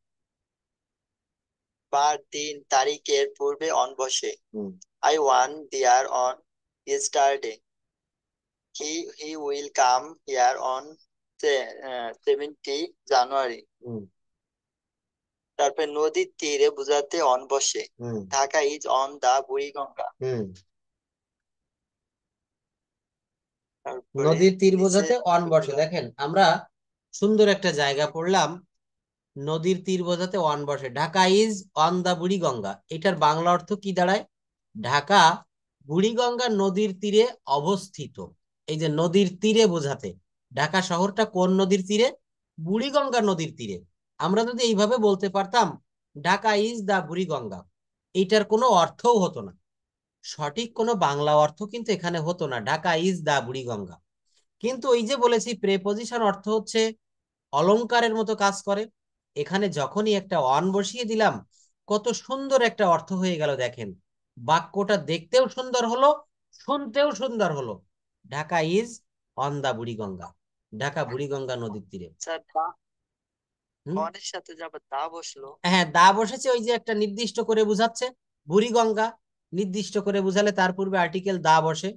বার দিন তারিখের পূর্বে অন বসে। Hmm, I went there on yesterday. He will come here on 70 January. হুম, তারপরে নদীর তীরে বোঝাতে অন বসে। হুম। Dhaka is on the Buriganga. হুম। তারপরে নদীর তীর নিচে বোঝাতে অন বসে, যেগুলা। দেখেন আমরা সুন্দর একটা জায়গা পড়লাম। নদীর তীর বোঝাতে অন বসে, Dhaka is on the Buriganga, এটার বাংলা অর্থ কি দাঁড়ায়? ঢাকা বুড়িগঙ্গা নদীর তীরে অবস্থিত। এই যে নদীর তীরে বোঝাতে, ঢাকা শহরটা কোন নদীর তীরে? বুড়িগঙ্গা নদীর তীরে। আমরা যদি এইভাবে বলতে পারতাম ঢাকা ইজ দা বুড়িগঙ্গা, এইটার কোনো অর্থও হতো না, সঠিক কোনো বাংলা অর্থ কিন্তু এখানে হতো না, ঢাকা ইজ দা বুড়িগঙ্গা। কিন্তু ওই যে বলেছি প্রেপোজিশন অর্থ হচ্ছে অলংকারের মতো কাজ করে। এখানে যখনই একটা অন বসিয়ে দিলাম, কত সুন্দর একটা অর্থ হয়ে গেল দেখেন। বাক্যটা দেখতেও সুন্দর হলো, শুনতেও সুন্দর হলো। Dhaka is on the Buriganga, Dhaka Buriganga নদীর তীরে। স্যার, হুম। অনের সাথে যাবে দা বসলো। হ্যাঁ, দা বসেছে, ওই যে একটা নির্দিষ্ট করে বুঝাচ্ছে। বুড়িগঙ্গা নির্দিষ্ট করে বুঝালে তার পূর্বে আর্টিকেল দা বসে।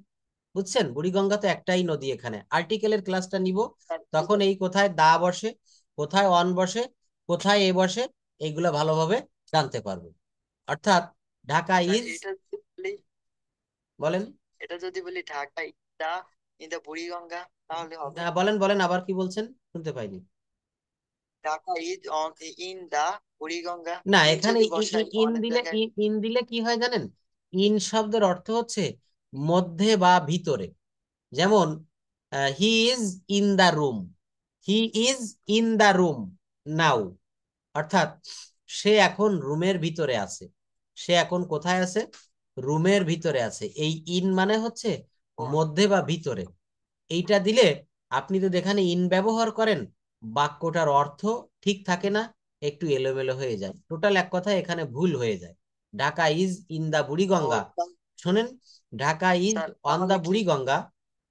বুঝছেন, বুড়িগঙ্গা তো একটাই নদী, এখানে আর্টিকেলের ক্লাসটা নিব, স্যার তখন এই কোথায় দা বসে, কোথায় অন বসে, কোথায় এ বসে, এইগুলো ভালোভাবে জানতে পারবো। অর্থাৎ ঢাকা স্যার, ইজ, এটা যদি বলি, বলেন। ঢাকা ইদা ইদা বুড়িগঙ্গা, তাহলে হবে? বলেন বলেন, আবার কি বলছেন, শুনতে পাইনি। Dhaka is on in the Buriganga. না, ইন এখানে যদি বসাই ইন অনেক দিলে, জায়গায়। ইন দিলে কি হয় জানেন? ইন শব্দের অর্থ হচ্ছে মধ্যে বা ভিতরে। যেমন he is in the room, he is in the room now, অর্থাৎ সে এখন রুমের ভিতরে আছে। সে এখন কোথায় আছে? রুমের ভিতরে আছে। এই ইন মানে হচ্ছে ও, মধ্যে বা ভিতরে। এইটা দিলে আপনি যদি এখানে ইন ব্যবহার করেন, বাক্যটার অর্থ ঠিক থাকে না, একটু এলোমেলো হয়ে যায়, টোটাল এক কথা এখানে ভুল হয়ে যায়। ঢাকা ইজ ইন দা ও, বুড়িগঙ্গা, শোনেন, ঢাকা ইজ স্যার অন তাহলে দা কি? Buriganga,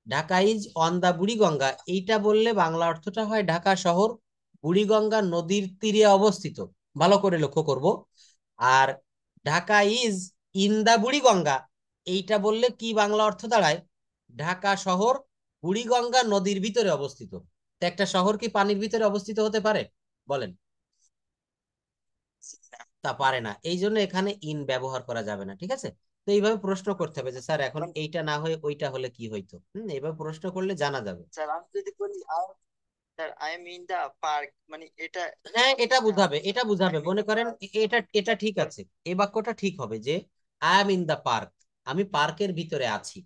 Dhaka is on the Buriganga, এইটা বললে বাংলা অর্থটা হয় ঢাকা শহর বুড়িগঙ্গা নদীর তীরে অবস্থিত। ভালো করে লক্ষ্য করব। আর Dhaka is in the Buriganga, এইটা বললে কি বাংলা অর্থ দাঁড়ায়? ঢাকা শহর বুড়িগঙ্গা নদীর ভিতরে অবস্থিত। তো একটা শহর কি পানির ভিতরে অবস্থিত হতে পারে? বলেন। তা পারে না, এই জন্য এখানে ইন ব্যবহার করা যাবে না, ঠিক আছে? তো এইভাবে প্রশ্ন করতে হবে যে স্যার এখন মানে, এইটা না হয়ে ওইটা হলে কি হইতো। এইভাবে প্রশ্ন করলে জানা যাবে। স্যার আমি যদি বলি sir I am in the park, মানে এটা হ্যাঁ, ঠিক এটা না? বুঝাবে, এটা আই বুঝাবে, এম ইন মনে দা করেন পার্ক। এটা এটা ঠিক আছে। এই বাক্যটা ঠিক হবে যে I am in the park, আমি পার্কের ভিতরে আছি।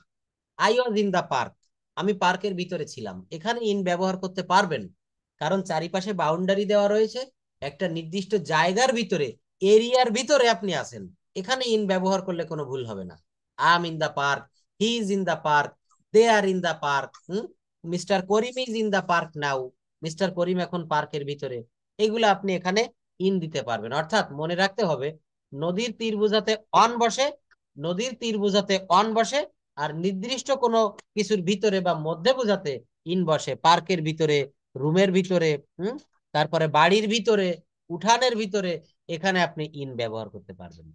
I was in the park, আমি পার্কের ভিতরে ছিলাম। এখানে ইন ব্যবহার করতে পারবেন, কারণ চারিপাশে বাউন্ডারি দেওয়া রয়েছে, একটা নির্দিষ্ট জায়গার ভিতরে, এরিয়ার ভিতরে আপনি আছেন। এখানে ইন ব্যবহার করলে কোনো ভুল হবে না। I am in the park, he is in the park, they are in the park, mister Karim is in the park now, mister Karim এখন পার্কের ভিতরে। এগুলো আপনি এখানে ইন দিতে পারবেন। অর্থাৎ মনে রাখতে হবে, নদীর তীর বোঝাতে অন বসে, নদীর তীর বোঝাতে অন বসে, আর নির্দিষ্ট কোনো কিছুর ভিতরে বা মধ্যে বোঝাতে ইন বসে, পার্কের ভিতরে, রুমের ভিতরে, হুম, তারপরে বাড়ির ভিতরে, উঠানের ভিতরে, এখানে আপনি ইন ব্যবহার করতে পারবেন।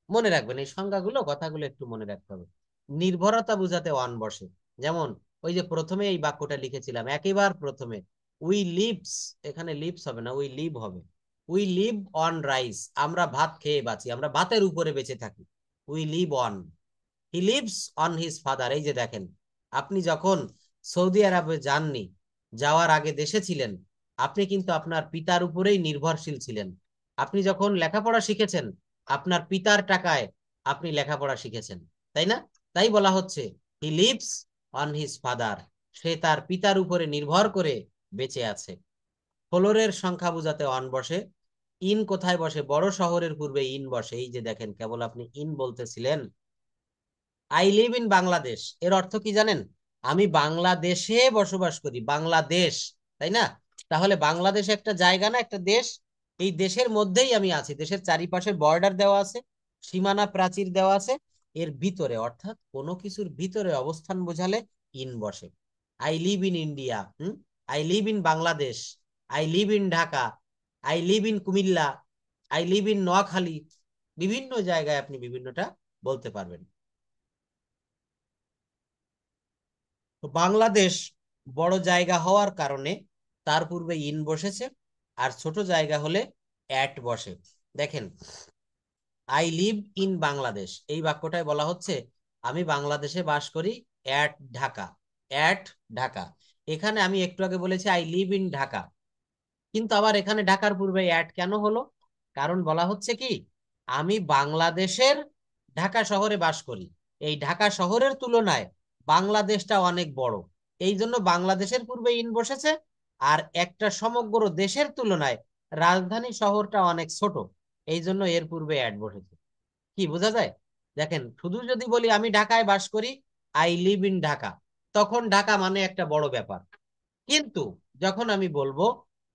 মনে রাখবেন এই সংজ্ঞাগুলো, কথাগুলো একটু মনে রাখতে হবে। নির্ভরতা বোঝাতে অন বসে, যেমন ওই যে প্রথমে এই বাক্যটা লিখেছিলাম একেবারে প্রথমে, উই লিভস, এখানে লিভস হবে না, উই লিভ হবে। উই লিভ অন রাইস, আমরা ভাত খেয়ে বাঁচি, আমরা ভাতের উপরে বেঁচে থাকি। We live on, he lives on his father. এই যে দেখেন, আপনি যখন সৌদি আরবে যাননি, যাওয়ার আগে দেশে ছিলেন, আপনি কিন্তু আপনার পিতার উপরেই নির্ভরশীল ছিলেন। আপনি যখন লেখাপড়া শিখেছেন, আপনার পিতার টাকায় আপনি লেখাপড়া শিখেছেন, তাই না? তাই বলা হচ্ছে he lives on his father, সে তার পিতার উপরে নির্ভর করে বেঁচে আছে। ফ্লোরের সংখ্যা বোঝাতে অন বসে। ইন কোথায় বসে? বড় শহরের পূর্বে ইন বসে। এই যে দেখেন, কেবল আপনি ইন বলতেছিলেন। আই লিভ ইন বাংলাদেশ, এর অর্থ কি জানেন? আমি বাংলাদেশে বসবাস করি, বাংলাদেশ, তাই না? তাহলে বাংলাদেশ একটা জায়গা না, একটা দেশ। এই দেশের মধ্যেই আমি আছি, দেশের চারিপাশে বর্ডার দেওয়া আছে, সীমানা প্রাচীর দেওয়া আছে, এর ভিতরে, অর্থাৎ কোনো কিছুর ভিতরে অবস্থান বোঝালে ইন বসে। I live in India, I live in Bangladesh, I live in Dhaka, I live in Comilla, I live in Noakhali, বিভিন্ন জায়গায় আপনি বিভিন্নটা বলতে পারবেন। তো বাংলাদেশ বড় জায়গা হওয়ার কারণে তার পূর্বে ইন বসেছে, আর ছোট জায়গা হলে অ্যাট বসে। দেখেন, আই লিভ ইন বাংলাদেশ, এই বাক্যটায় বলা হচ্ছে আমি বাংলাদেশে বাস করি, অ্যাট ঢাকা, অ্যাট ঢাকা। এখানে আমি একটু আগে বলেছি আই লিভ ইন ঢাকা, কিন্তু আবার এখানে ঢাকার পূর্বে অ্যাট কেন হলো? কারণ বলা হচ্ছে কি আমি বাংলাদেশের ঢাকা শহরে বাস করি, এই ঢাকা শহরের তুলনায় বাংলাদেশটা অনেক বড়, এই জন্য বাংলাদেশের পূর্বে ইন বসেছে। আর একটা সমগ্র দেশের তুলনায় রাজধানী শহরটা অনেক ছোট, এই জন্য এর পূর্বে অ্যাড বসেছে। কি বোঝা যায়? দেখেন, শুধু যদি বলি আমি ঢাকায় বাস করি, আই লিভ ইন ঢাকা, তখন ঢাকা মানে একটা বড় ব্যাপার। কিন্তু যখন আমি বলবো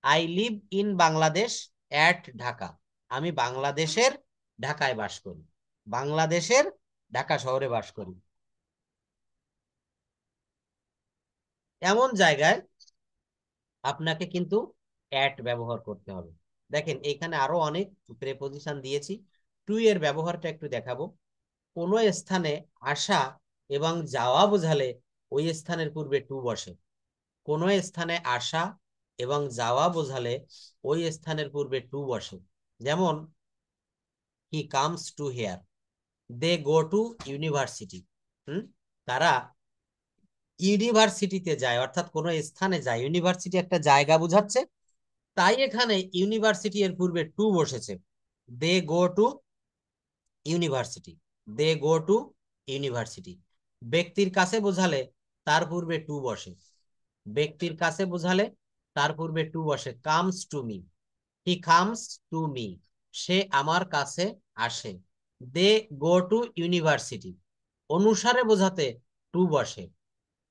I live in Bangladesh at Dhaka, আমি বাংলাদেশের ঢাকায় বাস করি, বাংলাদেশের ঢাকা শহরে বাস করি, এমন জায়গায় আপনাকে কিন্তু অ্যাট ব্যবহার করতে হবে। দেখেন এখানে আরো অনেক প্রেপোজিশন দিয়েছি, টু এর ব্যবহারটা একটু দেখাবো। কোনো স্থানে আসা এবং যাওয়া বোঝালে ওই স্থানের পূর্বে টু বসে। কোনো স্থানে আসা এবং যাওয়া বোঝালে ওই স্থানের পূর্বে টু বসে। যেমন he comes to here, they go to university. তারা ইউনিভার্সিটিতে যায়, অর্থাৎ কোনো স্থানে যায়, ইউনিভার্সিটি একটা জায়গা বোঝাচ্ছে, তাই এখানে ইউনিভার্সিটি এর পূর্বে টু বসেছে। They go to university, they go to university. ব্যক্তির কাছে বোঝালে তার পূর্বে টু বসে, ব্যক্তির কাছে বোঝালে তার পূর্বে টু বসে। Comes to me, he comes to me, সে আমার কাছে আসে। দে গো টু ইউনিভার্সিটি, অনুসারে বোঝাতে টু বসে,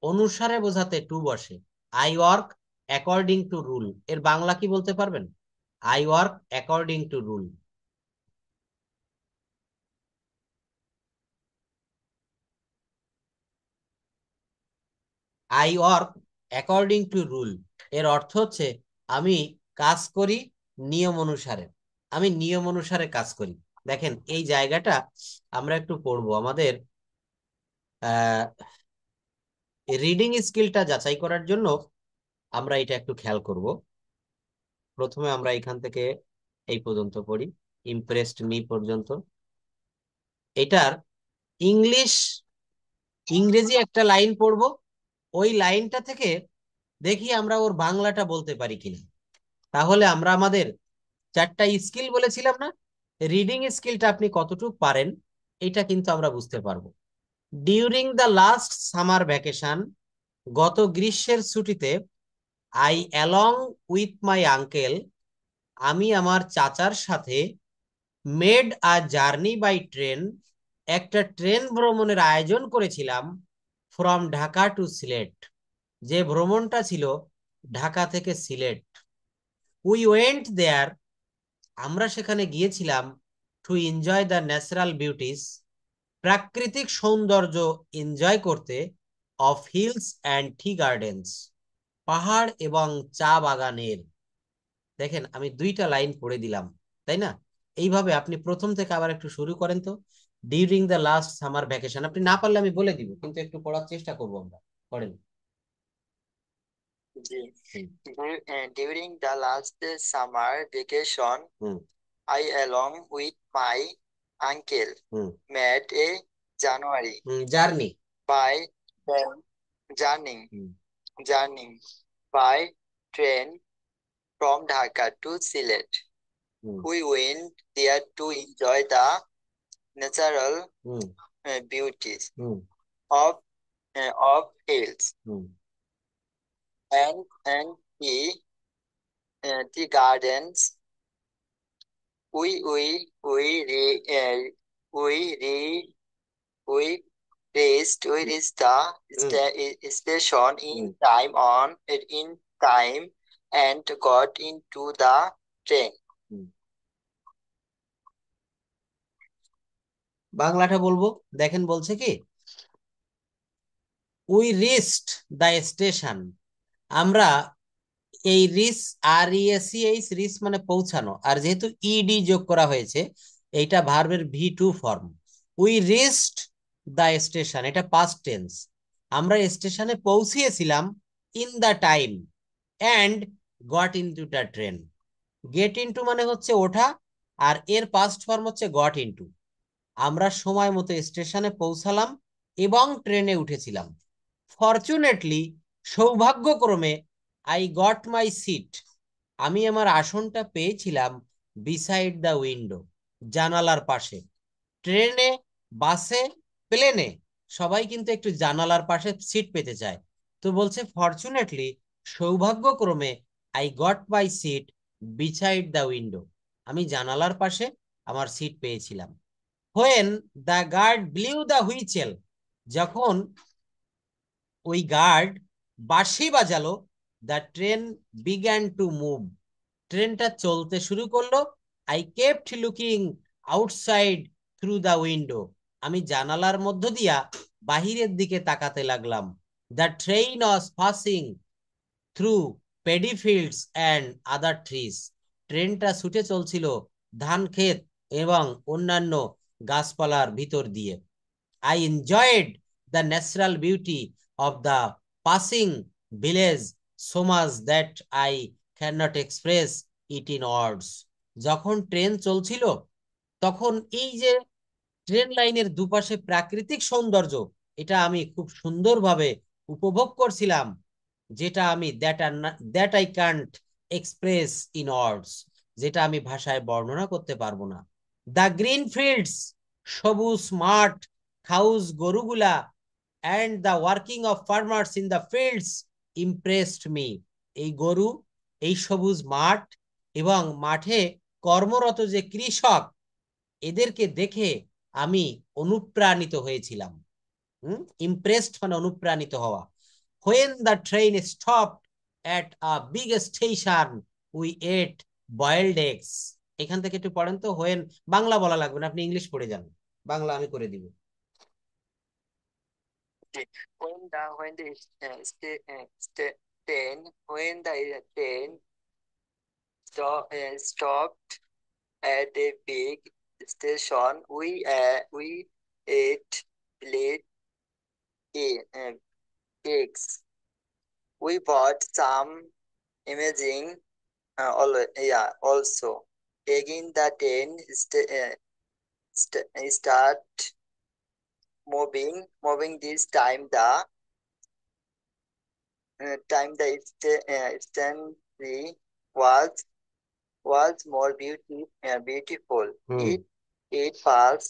অনুসারে বোঝাতে টু বসে। I work according to rule, এর বাংলা কি বলতে পারবেন? I work according to rule, I work according to rule, এর অর্থ হচ্ছে আমি কাজ করি নিয়ম অনুসারে, আমি নিয়ম অনুসারে কাজ করি। দেখেন এই জায়গাটা আমরা একটু পড়বো, আমাদের রিডিং স্কিলটা যাচাই করার জন্য আমরা এটা একটু খেয়াল করব। প্রথমে আমরা এখান থেকে এই পর্যন্ত পড়ি, ইমপ্রেসড মি পর্যন্ত। এটার ইংলিশ, ইংরেজি একটা লাইন পড়বো, ওই লাইনটা থেকে দেখি আমরা ওর বাংলাটা বলতে পারি কিনা। তাহলে আমরা আমাদের চারটা স্কিল বলেছিলাম না, রিডিং স্কিলটা আপনি কতটুকু পারেন এটা কিন্তু আমরা বুঝতে পারবো। During the last summer vacation, গত গ্রীষ্মের ছুটিতে, I along with my uncle, আমি আমার চাচার সাথে, made a journey by train, একটা ট্রেন ভ্রমণের আয়োজন করেছিলাম, ফ্রম ঢাকা টু সিলেট, যে ভ্রমণটা ছিল ঢাকা থেকে সিলেট। উই ওয়েন্ট দেয়ার, আমরা সেখানে গিয়েছিলাম, to enjoy the natural beauties, প্রাকৃতিক সৌন্দর্য এনজয় করতে, of hills and T gardens, পাহাড় এবং চা বাগানের। দেখেন আমি দুইটা লাইন পড়ে দিলাম, তাই না? এইভাবে আপনি প্রথম থেকে আবার একটু শুরু করেন তো। During the last summer vacation, আপনি না পারলে আমি বলে দিব, কিন্তু একটু পড়ার চেষ্টা করবো আমরা, করেন। জি। হুম। During the last summer vacation, hmm. I, along with my uncle, hmm. made a January journey. by train journey, hmm. journey by train from Dhaka to Sylhet. Hmm. We went there to enjoy the natural hmm. beauties hmm. of of hills hmm. and the gardens. We we re, we we reached the hmm. station hmm. in time and got into the train. হুম। বাংলাটা বলবো, দেখেন বলছে কি we reached the station, আমরা এই rich, আর ইএসিএইচ, rich মানে পৌঁছানো, আর যেহেতু ইডি যোগ করা হয়েছে, এইটা ভার্বের V two form. We reached the station, এটা পাস্ট টেন্স, আমরা স্টেশনে পৌঁছিয়েছিলাম, in the time, and got into the train. Get into মানে হচ্ছে ওঠা, আর এর পাস্ট ফর্ম হচ্ছে গট ইনটু। আমরা সময় মতো স্টেশনে পৌঁছালাম এবং ট্রেনে উঠেছিলাম। ফরচুনেটলি, সৌভাগ্যক্রমে, আই গট মাই সিট, আমি আমার আসনটা পেয়েছিলাম বিসাইড দ্য উইন্ডো, জানালার পাশে। ট্রেনে, বাসে, প্লেনে সবাই কিন্তু একটু জানালার পাশে সিট পেতে চায়। তো বলছে ফরচুনেটলি, সৌভাগ্যক্রমে, I got my seat beside the window, আমি জানালার পাশে আমার সিট পেয়েছিলাম। When the guard blew the whistle, যখন ওই গার্ড বাঁশি বাজালো, the train began to move, ট্রেনটা চলতে শুরু করলো। I kept looking outside through the window, আমি জানালার মধ্য দিয়া বাহিরের দিকে তাকাতে লাগলাম। The train was passing through paddy fields and other trees, ট্রেনটা ছুটে চলছিল ধান ক্ষেত এবং অন্যান্য গাছপালার ভিতর দিয়ে। I enjoyed the natural beauty of the passing village so much that I cannot express it in words. যখন ট্রেন চলছিল তখন এই যে ট্রেন লাইনের দুপাশে প্রাকৃতিক সৌন্দর্য, এটা আমি খুব সুন্দরভাবে উপভোগ করছিলাম, যেটা আমি that I can't express in words, যেটা আমি ভাষায় বর্ণনা করতে পারবো না। দ্য গ্রিন ফিল্ডস, সবুজ মাঠ, খাউজ গরুগুলা, and the working of farmers in the fields impressed me, এই গরু, এই সবুজ মাঠ এবং মাঠে কর্মরত যে কৃষক, এদেরকে দেখে আমি অনুপ্রাণিত হয়েছিলাম। ইমপ্রেসড মানে অনুপ্রাণিত হওয়া। When the train stopped at a big station we at boiled eggs, এখান থেকে একটু পড়েন তো। হোয়েন বাংলা বলা লাগবে না, আপনি ইংলিশ পড়ে যান, বাংলা আমি করে দিব। When the train stopped at a big station, we ate late cakes. We bought some amazing also. Taking the train start moving this time the scenery was more beautiful. It was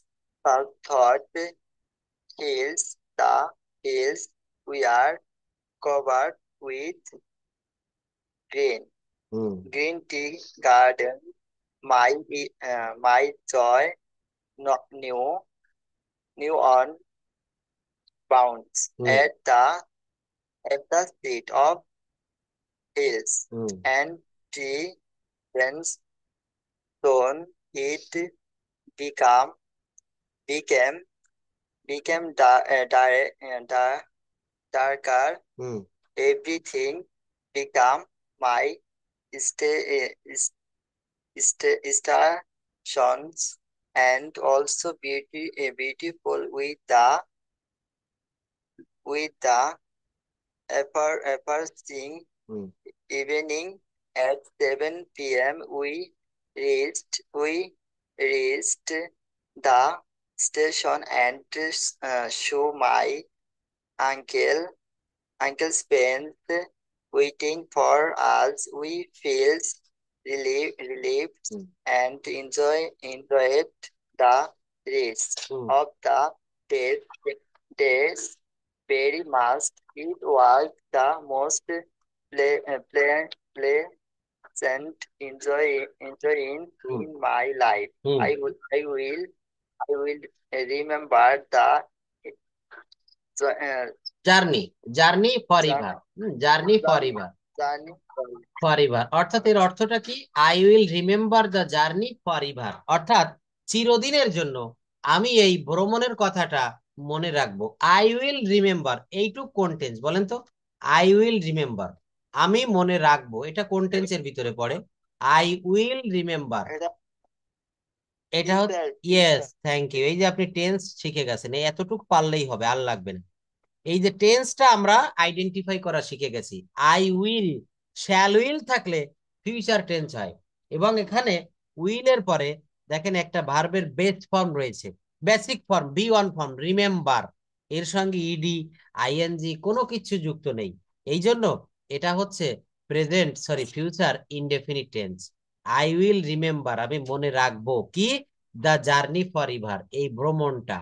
thought hills. The hills we are covered with green. Green tea garden. My joy not new on bounds at the seat of hills and tree then soon it become became became darker. Everything become my stations and also beautiful with the approaching evening at 7 p.m. We reached the station and show my uncle spent waiting for us. We felt relieved and enjoyed the rest of the days very much. It was the most pleasant enjoying in my life. I will remember the journey, journey for ever, journey for ever, journey. For ever অর্থাৎ এর অর্থটা কি? I will remember the journey for ever, অর্থাৎ চিরদিনের জন্য আমি এই ভ্রমণের কথাটা মনে রাখবো। আই উইল রিমেম্বার, এইটুক কোন টেন্স বলেন তো? আই উইল রিমেম্বার, আমি মনে রাখবো, এটা কোন টেন্সের ভিতরে পড়ে? আই উইল রিমেম্বার, এটা হচ্ছে ইয়েস, থ্যাংক ইউ। এই যে আপনি টেন্স শিখে গেছেন, এই এতটুকু পারলেই হবে, আর লাগবে না। এই যে টেন্সটা আমরা আইডেন্টিফাই করা শিখে গেছি। আই উইল, শ্যাল উইল থাকলে ফিউচার টেন্স হয়, এবং এখানে উইল এর পরে দেখেন একটা ভার্বের বেস ফর্ম রয়েছে, basic form B one form remember, এর সঙ্গে ইডি আইএনজি কোনো কিছু যুক্ত নেই। এই জন্য এটা হচ্ছে present sorry future indefinite tense. I will remember, আমি মনে রাখবো কি, দ্য জার্নি ফর রিভার, এই ভ্রমণটা,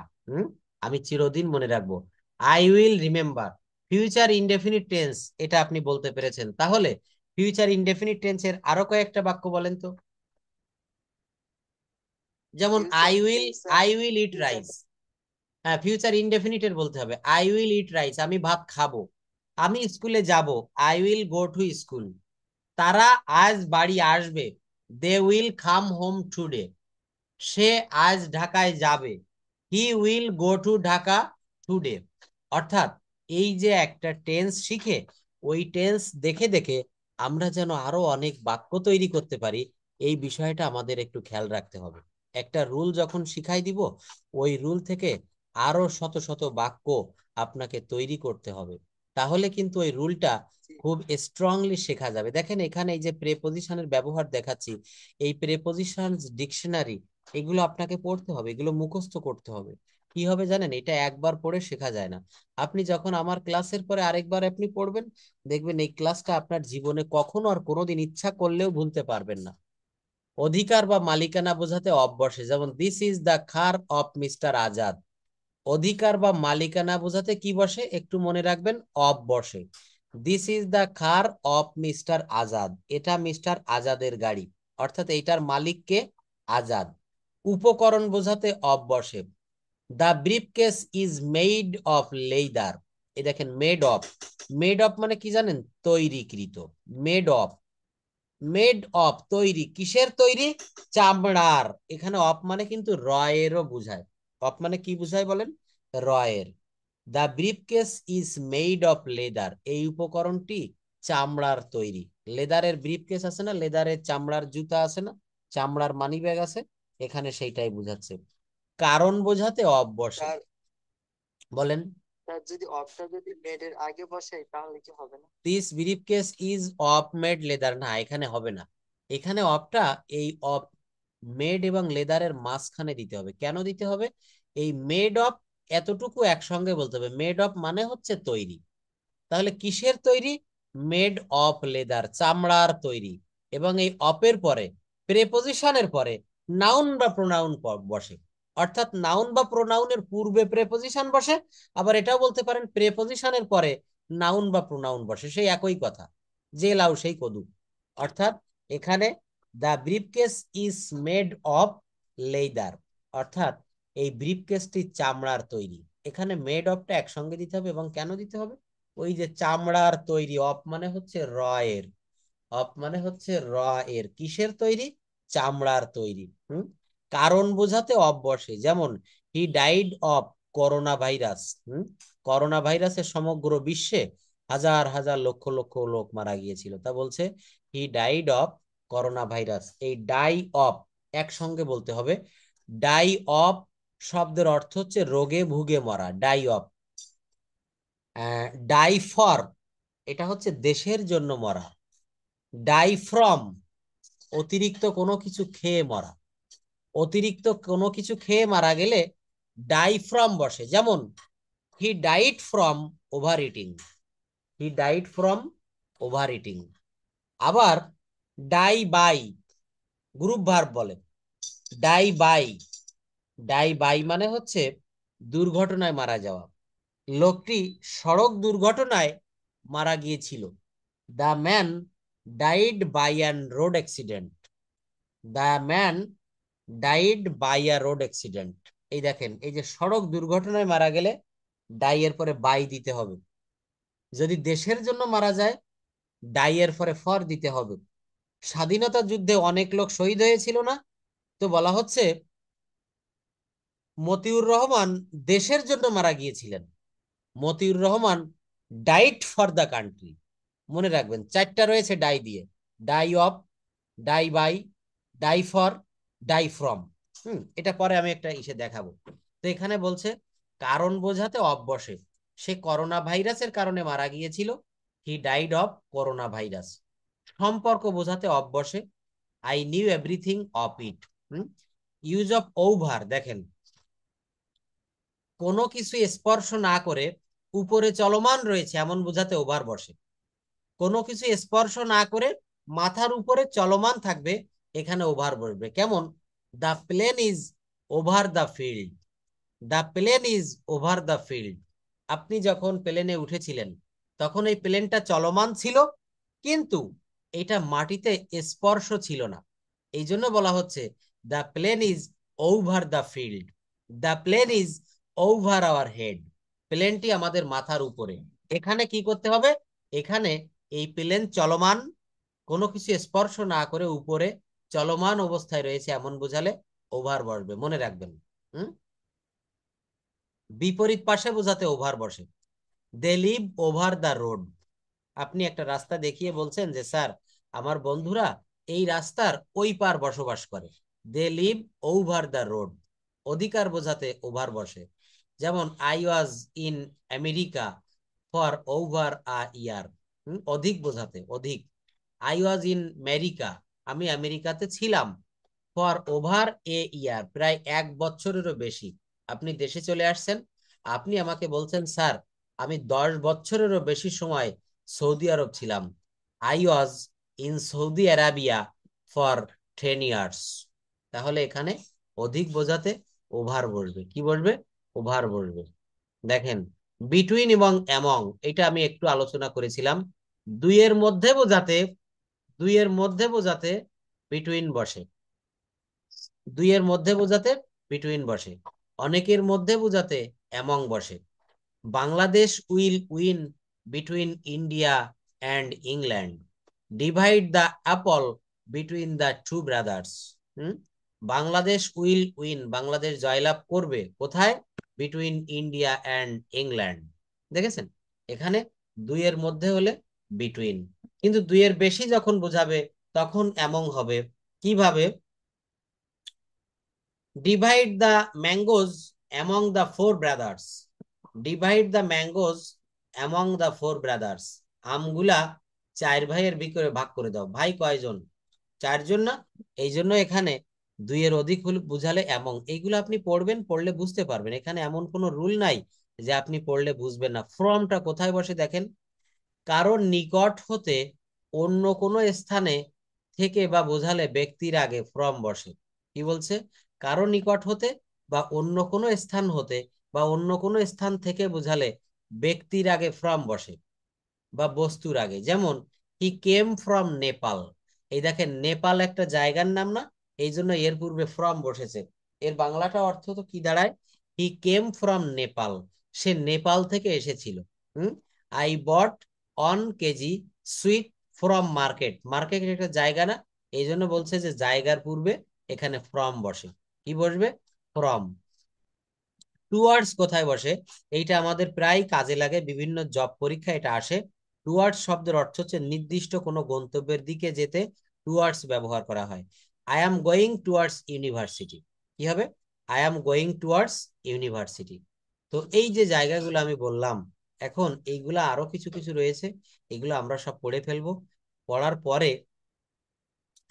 আমি চিরদিন মনে রাখবো। I will remember. Future indefinite tense, এটা আপনি বলতে পেরেছেন। তাহলে ফিউচার ইনডেফিনিট টেন্সের আরো কয়েকটা বাক্য বলেন তো। যেমন future future I will it future rice. হ্যাঁ, ফিউচার ইনডেফিনিটের বলতে হবে আই উইল ইট রাইস, আমি ভাত খাবো। আমি স্কুলে যাব, I will go to school. তারা আজ বাড়ি আসবে, they will come home today. সে আজ ঢাকায় যাবে, he will go to Dhaka today. অর্থাৎ এই যে একটা টেন্স শিখে ওই টেন্স দেখে দেখে আমরা যেন আরো অনেক বাক্য তৈরি করতে পারি, এই বিষয়টা আমাদের একটু খেয়াল রাখতে হবে। একটা রুল যখন শিখাই দিব, ওই রুল থেকে আরো শত শত বাক্য আপনাকে তৈরি করতে হবে। তাহলে কিন্তু ওই রুলটা খুব স্ট্রংলি শেখা যাবে। দেখেন এখানে এই যে প্রেপোজিশনের ব্যবহার দেখাচ্ছি, এই প্রেপোজিশন ডিকশনারি, এগুলো আপনাকে পড়তে হবে, এগুলো মুখস্থ করতে হবে। কি হবে জানেন, এটা একবার পড়ে শেখা যায় না। আপনি যখন আমার ক্লাসের পরে আরেকবার আপনি পড়বেন, দেখবেন এই ক্লাসটা আপনার জীবনে কখনো আর কোনোদিন ইচ্ছা করলেও ভুলতে পারবেন না। অধিকার বা মালিকানা বোঝাতে অফ বসে, যেমন this is the car of mister Azad. অধিকার বা মালিকানা বোঝাতে কি বসে একটু মনে রাখবেন, অফ বসে। This is the car of mister Azad, এটা মিস্টার আজাদের গাড়ি, অর্থাৎ এইটার মালিককে, আজাদ। উপকরণ বোঝাতে অফ বসে। The briefcase is made of leather. এই দেখেন মেড অফ, মেড অফ মানে কি জানেন, তৈরিকৃত। মেড অফ, মেড অফ তৈরি, কিসের তৈরি, চামড়ার। এখানে অফ মানে কিন্তু রয়েরও বুঝায়। অফ মানে কি বুঝায় বলেন, রয়ের। The briefcase is made of leather, এই উপকরণটি চামড়ার তৈরি। লেদারের ব্রিফকেস আছে না, লেদারের চামড়ার জুতা আছে না, চামড়ার মানি ব্যাগ আছে, এখানে সেইটাই বুঝাচ্ছে। কারণ বোঝাতে অফ বসে। তার বলেন। তার যদি অপটা যদি মেডের আগে বসে তাহলে কি হবে না? This briefcase is of made leather, না এখানে হবে না। এখানে অফটা এই অফ মেড এবং লেদারের মাঝখানে দিতে হবে। কেন দিতে হবে, এই মেড অফ এতটুকু একসঙ্গে বলতে হবে, মেড অফ মানে হচ্ছে তৈরি। তাহলে কিসের তৈরি, মেড অফ লেদার, চামড়ার তৈরি। এবং এই অপের পরে, প্রেপোজিশনের পরে নাউন বা প্রোনাউন বসে। অর্থাৎ নাউন বা প্রোনাউনের পূর্বে প্রেপোজিশন বসে, আবার এটাও বলতে পারেন প্রেপোজিশনের পরে নাউন বা প্রোনাউন বসে, সেই একই কথা, যে লাউ সেই কদু। অর্থাৎ এখানে the briefcase is made of leather, অর্থাৎ এই ব্রিফকেসটি চামড়ার তৈরি। এখানে মেড অফটা একসঙ্গে দিতে হবে, এবং কেন দিতে হবে, ওই যে চামড়ার তৈরি, অফ মানে হচ্ছে র এর, অফ মানে হচ্ছে র এর, কিসের তৈরি, চামড়ার তৈরি। কারণ বোঝাতে অফ বসে, যেমন he died of corona virus. Corona ভাইরাসে সমগ্র বিশ্বে হাজার হাজার লক্ষ লক্ষ লোক মারা গিয়েছিল, তা বলছে he died of corona virus. এই ডাই অফ একসঙ্গে বলতে হবে। ডাই অফ শব্দের অর্থ হচ্ছে রোগে ভুগে মরা, ডাই অফ। ডাই ফর, এটা হচ্ছে দেশের জন্য মরা। ডাই ফ্রম, অতিরিক্ত কোনো কিছু খেয়ে মরা। অতিরিক্ত কোনো কিছু খেয়ে মারা গেলে ডাই ফ্রম বসে, যেমন he died from over eating. He died from over eating. আবার ডাই বাই, গ্রুপ ভার্ব বলে। ডাই বাই, ডাই বাই মানে হচ্ছে দুর্ঘটনায় মারা যাওয়া। লোকটি সড়ক দুর্ঘটনায় মারা গিয়েছিল। The man died by an road accident. The man died by a road accident. এই দেখেন, এই যে সড়ক দুর্ঘটনায় মারা গেলে ডাই এর পরে বাই দিতে হবে। যদি দেশের জন্য মারা যায়, ডাই এর পরে ফর দিতে হবে। স্বাধীনতা যুদ্ধে অনেক লোক শহীদ হয়েছিল না, তো বলা হচ্ছে মতিউর রহমান দেশের জন্য মারা গিয়েছিলেন। মতিউর রহমান ডাইট ফর দ্য কান্ট্রি। মনে রাখবেন চারটা রয়েছে ডাই দিয়ে, die of, die by, die for, die from. এটা পরে আমি একটা ইসে দেখাবো। তো এখানে বলছে কারণ বোঝাতে অফ বসে, সে করোনা ভাইরাসের কারণে মারা গিয়েছিল, he died of corona virus. সম্পর্ক বোঝাতে অফ বসে, I knew everything of it. Use of over, দেখেন কোনো কিছু স্পর্শ না করে উপরে চলমান রয়েছে এমন বোঝাতে ওভার বসে। কোনো কিছু স্পর্শ না করে মাথার উপরে চলমান থাকবে, এখানে ওভার বসবে। কেমন? The plane is over the field, the plane is over the field. আপনি যখন প্লেনে উঠেছিলেন তখন এই প্লেনটা চলমান ছিল, কিন্তু এটা মাটিতে স্পর্শ ছিল না। এই জন্য বলা হচ্ছে the plane is over the field, the plane is over our head. প্লেনটি আমাদের মাথার উপরে। এখানে কি করতে হবে? এখানে এই প্লেন চলমান, কোনো কিছু স্পর্শ না করে উপরে চলমান অবস্থায় রয়েছে এমন বোঝালে ওভার বসবে, মনে রাখবেন। হুম। বিপরীত পাশে বোঝাতে ওভার বসে। দে লিভ ওভার দ্য রোড। আপনি একটা রাস্তা দেখিয়ে বলছেন যে স্যার আমার বন্ধুরা এই রাস্তার ওই পার বসবাস করে। They live over the road, অধিকার বোঝাতে ওভার বসে। যেমন I was in America for over a year, অধিক বোঝাতে অধিক। আই ওয়াজ ইন আমেরিকা, আমি আমেরিকাতে ছিলাম, ফর ওভার এ ইয়ার, প্রায় 1 বছরেরও বেশি। আপনি দেশে চলে আসছেন, আপনি আমাকে বলছেন স্যার আমি 10 বছরেরও বেশি সময় সৌদি আরব ছিলাম। I was in Saudi Arabia for 10 years. তাহলে এখানে অধিক বোঝাতে ওভার বসবে। কি বসবে? ওভার বসবে। দেখেন বিটুইন এবং অ্যামং, এটা আমি একটু আলোচনা করেছিলাম। দুইয়ের মধ্যে বোঝাতে, দুইয়ের মধ্যে বোঝাতে বিটুইন বসে, দুইয়ের মধ্যে বোঝাতে বিটুইন বসে। অনেকের মধ্যে বোঝাতে অ্যামং বসে। Bangladesh will win between India and England. Divide the apple between the two brothers. Hmm. Bangladesh will win, Bangladesh জয়লাভ করবে কোথায়? Between India and England. দেখেছেন এখানে দুইয়ের মধ্যে হলে বিটুইন, কিন্তু দুইয়ের বেশি যখন বোঝাবে তখন অ্যামং হবে। কিভাবে? Divide the mangoes among the four brothers. Divide the mangoes among the four brothers. আমগুলা 4 ভাইয়ের ভিতরে ভাগ করে দাও। ভাই কয়জন? 4 জন না? এই জন্য এখানে দুইয়ের অধিক হলে বুঝালে এমন। এইগুলো আপনি পড়বেন, পড়লে বুঝতে পারবেন। এখানে এমন কোনো রুল নাই যে আপনি পড়লে বুঝবেন না। ফ্রমটা কোথায় বসে দেখেন, কারণ নিকট হতে অন্য কোনো স্থানে থেকে বা বোঝালে ব্যক্তির আগে ফ্রম বসে। কি বলছে? কারো নিকট হতে বা অন্য কোনো স্থান হতে বা অন্য কোনো স্থান থেকে বোঝালে ব্যক্তির আগে ফ্রম বসে বা বস্তুর আগে। যেমন হি কেম ফ্রম নেপাল। এই দেখেন নেপাল একটা জায়গার নাম না, এই জন্য এর পূর্বে ফ্রম বসেছে। এর বাংলাটা অর্থ তো কি দাঁড়ায়? হি কেম ফ্রম নেপাল, সে নেপাল থেকে এসেছিল। হুম। I bought 1 KG sweet from market. Market একটা জায়গা না, এই জন্য বলছে যে জায়গার পূর্বে এখানে ফ্রম বসে। কি বসবে? ফ্রম। টুয়ার্ডস কোথায় বসে? এইটা আমাদের প্রায় কাজে লাগে, বিভিন্ন জব পরীক্ষা এটা আসে। টুয়ার্ডস শব্দের অর্থ হচ্ছে নির্দিষ্ট কোনো গন্তব্যের দিকে যেতে টুয়ার্ডস ব্যবহার করা হয়। I am going towards university. কি হবে? I am going towards university. তো এই যে জায়গাগুলো আমি বললাম, এখন এইগুলা আরো কিছু কিছু রয়েছে, এগুলো আমরা সব পড়ে ফেলবো। পড়ার পরে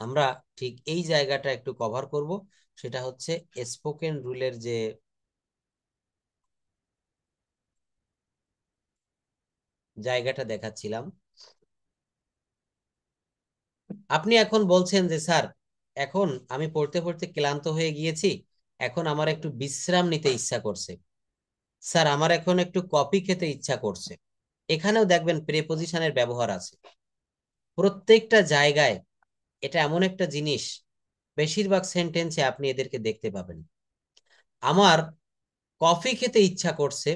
আমরা ঠিক এই জায়গাটা একটু কভার করব, সেটা হচ্ছে স্পোকেন রুলের যে জায়গাটা দেখাচ্ছিলাম। আপনি এখন বলছেন যে স্যার এখন আমি পড়তে পড়তে ক্লান্ত হয়ে গিয়েছি, এখন আমার একটু বিশ্রাম নিতে ইচ্ছা করছে, স্যার আমার এখন একটু কফি খেতে ইচ্ছা করছে। এখানেও দেখবেন প্রেপোজিশনের ব্যবহার আছে প্রত্যেকটা জায়গায়। এটা এমন একটা জিনিস, বেশিরভাগ সেন্টেন্সে আপনি এদেরকে দেখতে পাবেন। আমার কফি খেতে ইচ্ছা করছে,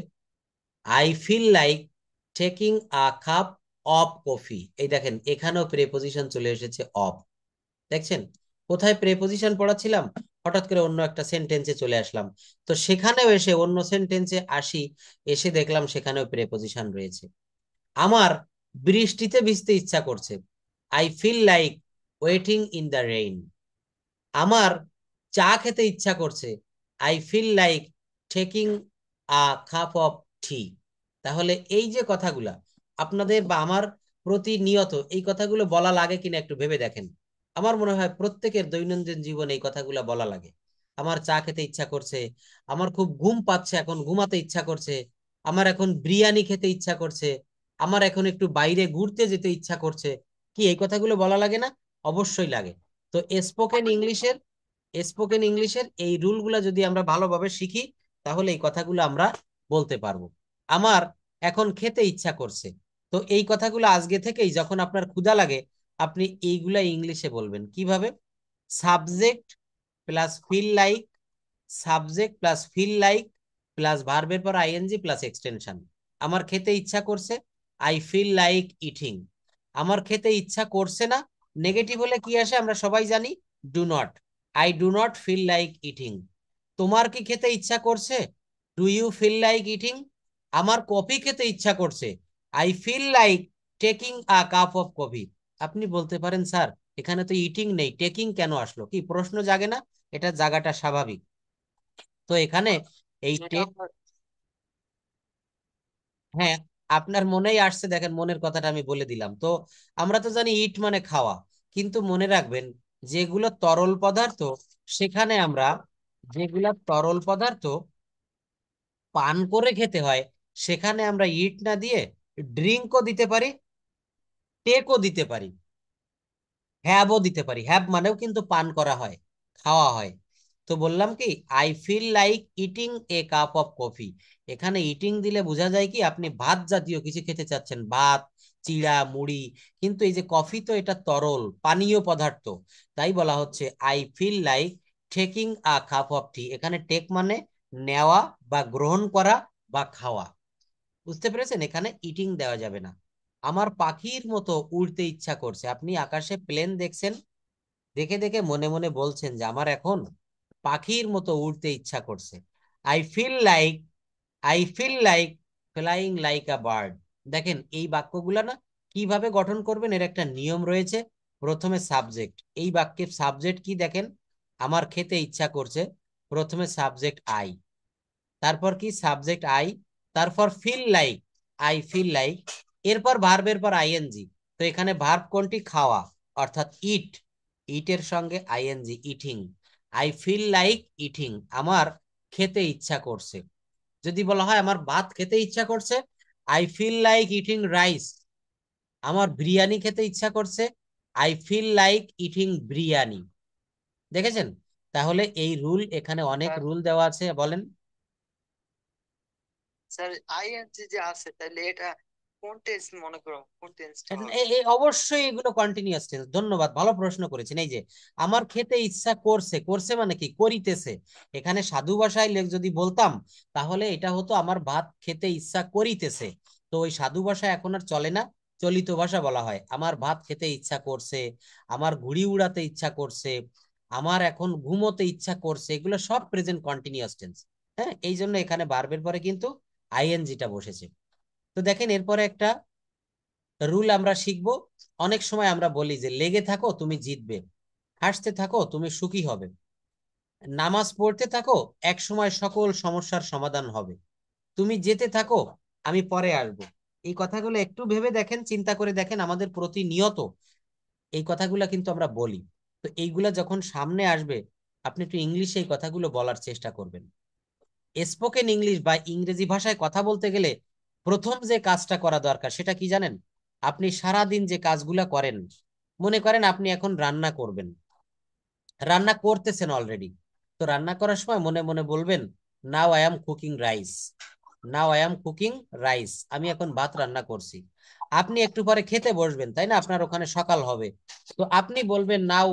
I feel like taking a cup of coffee. এই দেখেন এখানেও প্রেপোজিশন চলে এসেছে অফ। দেখছেন কোথায় প্রেপোজিশন পড়াচ্ছিলাম, হঠাৎ করে অন্য একটা সেন্টেন্সে চলে আসলাম। তো সেখানেও এসে অন্য সেন্টেন্সে আসি, এসে দেখলাম সেখানেও প্রেপোজিশন রয়েছে। আমার বৃষ্টিতে ভিজতে ইচ্ছা করছে, I feel like wetting in the rain. আমার চা খেতে ইচ্ছা করছে, I feel like taking a cup of tea. তাহলে এই যে কথাগুলা আপনাদের বা আমার প্রতিনিয়ত এই কথাগুলো বলা লাগে কিনা একটু ভেবে দেখেন। আমার মনে হয় প্রত্যেকের দৈনন্দিন জীবনে এই কথাগুলো বলা লাগে। আমার চা খেতে ইচ্ছা করছে, আমার খুব ঘুম পাচ্ছে, এখন ঘুমাতে ইচ্ছা করছে, আমার এখন বিরিয়ানি খেতে ইচ্ছা করছে, আমার এখন একটু বাইরে ঘুরতে যেতে ইচ্ছা করছে। কি এই কথাগুলো বলা লাগে না? অবশ্যই লাগে। তো স্পোকেন ইংলিশের এই রুলগুলা যদি আমরা ভালোভাবে শিখি, তাহলে এই কথাগুলো আমরা বলতে পারবো। আমার এখন খেতে ইচ্ছা করছে, তো এই কথাগুলো আজকে থেকেই যখন আপনার ক্ষুধা লাগে, আপনি এইগুলা ইংলিশে বলবেন কিভাবে? Subject plus feel like, subject plus feel like plus ভার্বের পর আইএনজি প্লাস এক্সটেনশন। আমার খেতে ইচ্ছা করছে, আই ফিল লাইক ইটিং। আমার খেতে ইচ্ছা করছে না, নেগেটিভ হলে কি আসে আমরা সবাই জানি, do not. I do not feel like eating. তোমার কি খেতে ইচ্ছা করছে? Do you feel like eating? আমার কফি খেতে ইচ্ছা করছে, I feel like taking a cup of coffee. আপনি বলতে পারেন, স্যার এখানে তো ইটিং নেই, টেকিং কেন আসলো? কি প্রশ্ন জাগে না? এটা জাগাটা স্বাভাবিক। তো এখানে এই যেটা টেক, আমরা হ্যাঁ, আপনার মনেই আসছে, দেখেন মনের কথাটা আমি বলে দিলাম তো। আমরা তো জানি ইট মানে খাওয়া, কিন্তু মনে রাখবেন যেগুলো তরল পদার্থ, সেখানে আমরা, যেগুলা তরল পদার্থ পান করে খেতে হয়, সেখানে আমরা ইট না দিয়ে ড্রিঙ্কও দিতে পারি, টেকও দিতে পারি, হ্যাবও দিতে পারি। হ্যাব মানেও কিন্তু পান করা হয়, খাওয়া হয়। তো বললাম কি, I feel like eating a cup of coffee. এখানে ইটিং দিলে বোঝা যায় কি আপনি ভাত জাতীয় কিছু খেতে চাচ্ছেন, ভাত, চিড়া, মুড়ি। কিন্তু এই যে কফি, তো এটা তরল পানীয় পদার্থ, তাই বলা হচ্ছে I feel like taking a cup of tea. এখানে টেক মানে নেওয়া বা গ্রহণ করা বা খাওয়া। বুঝতে পেরেছেন? এখানে ইটিং দেওয়া যাবে না। আমার পাখির মতো উড়তে ইচ্ছা করছে, আপনি আকাশে প্লেন দেখছেন, দেখে দেখে মনে মনে বলছেন যে আমার এখন পাখির মতো উড়তে ইচ্ছা করছে। I feel like, I feel like flying like a bird. দেখেন এই বাক্যগুলা না কিভাবে গঠন করবেন, এর একটা নিয়ম রয়েছে। প্রথমে সাবজেক্ট, এই বাক্যের সাবজেক্ট কি দেখেন, আমার খেতে ইচ্ছা করছে, প্রথমে সাবজেক্ট আই, তারপর কি সাবজেক্ট আই, তারপর feel like, I feel like, এরপর ভার্বের পর আইএনজি। তো এখানে ভার্ব কোনটি? খাওয়া, অর্থাৎ ইট, ইটের সঙ্গে ING, eating. I feel like eating, আমার খেতে ইচ্ছা করছে। যদি বলা হয় আমার ভাত খেতে ইচ্ছা করছে, I feel like eating rice. আমার বিরিয়ানি খেতে ইচ্ছা করছে, I feel like eating biryani. দেখেছেন? তাহলে এই রুল, এখানে অনেক স্যার, রুল দেওয়া আছে, বলেন। স্যার আইএনজি যে আছে, তাহলে এটা কোন টেন্স মনে করো, কোন টেন্সটা হবে? অবশ্যই এগুলো কন্টিনিউয়াস টেন্স। ধন্যবাদ, ভালো প্রশ্ন করেছেন। এই যে আমার খেতে ইচ্ছা করছে, করছে মানে কি? করিতেছে। এখানে সাধু ভাষায় যদি বলতাম, তাহলে এটা হতো আমার ভাত খেতে ইচ্ছা করিতেছে। তো ওই সাধু ভাষা এখন আর চলে না, চলিত ভাষা বলা হয়। আমার ভাত খেতে ইচ্ছা করছে, আমার ঘুড়ি উড়াতে ইচ্ছা করছে, আমার এখন ঘুমোতে ইচ্ছা করছে, এগুলো সব প্রেজেন্ট কন্টিনিউয়াস টেন্স। হ্যাঁ, এই জন্য এখানে ভার্বের পরে কিন্তু আইএনজিটা বসেছে। তো দেখেন এরপরে একটা রুল আমরা শিখবো। অনেক সময় আমরা বলি যে লেগে থাকো তুমি জিতবে, হাসতে থাকো তুমি সুখী হবে, নামাজ পড়তে থাকো এক সময় সকল সমস্যার সমাধান হবে, তুমি যেতে থাকো আমি পরে আসবো। এই কথাগুলো একটু ভেবে দেখেন, চিন্তা করে দেখেন, আমাদের প্রতিনিয়ত এই কথাগুলো কিন্তু আমরা বলি। তো এইগুলা যখন সামনে আসবে, আপনি একটু ইংলিশে এই কথাগুলো বলার চেষ্টা করবেন। স্পোকেন ইংলিশ বা ইংরেজি ভাষায় কথা বলতে গেলে প্রথম যে কাজটা করা দরকার সেটা কি জানেন? আপনি সারা দিন যে কাজগুলা করেন, মনে করেন আপনি এখন রান্না করবেন, রান্না করতেছেন অলরেডি, তো রান্না করার সময় মনে মনে বলবেন, now I am cooking rice, now I am cooking rice, আমি এখন ভাত রান্না করছি। আপনি একটু পরে খেতে বসবেন, তাই না? আপনার ওখানে সকাল হবে, তো আপনি বলবেন, নাও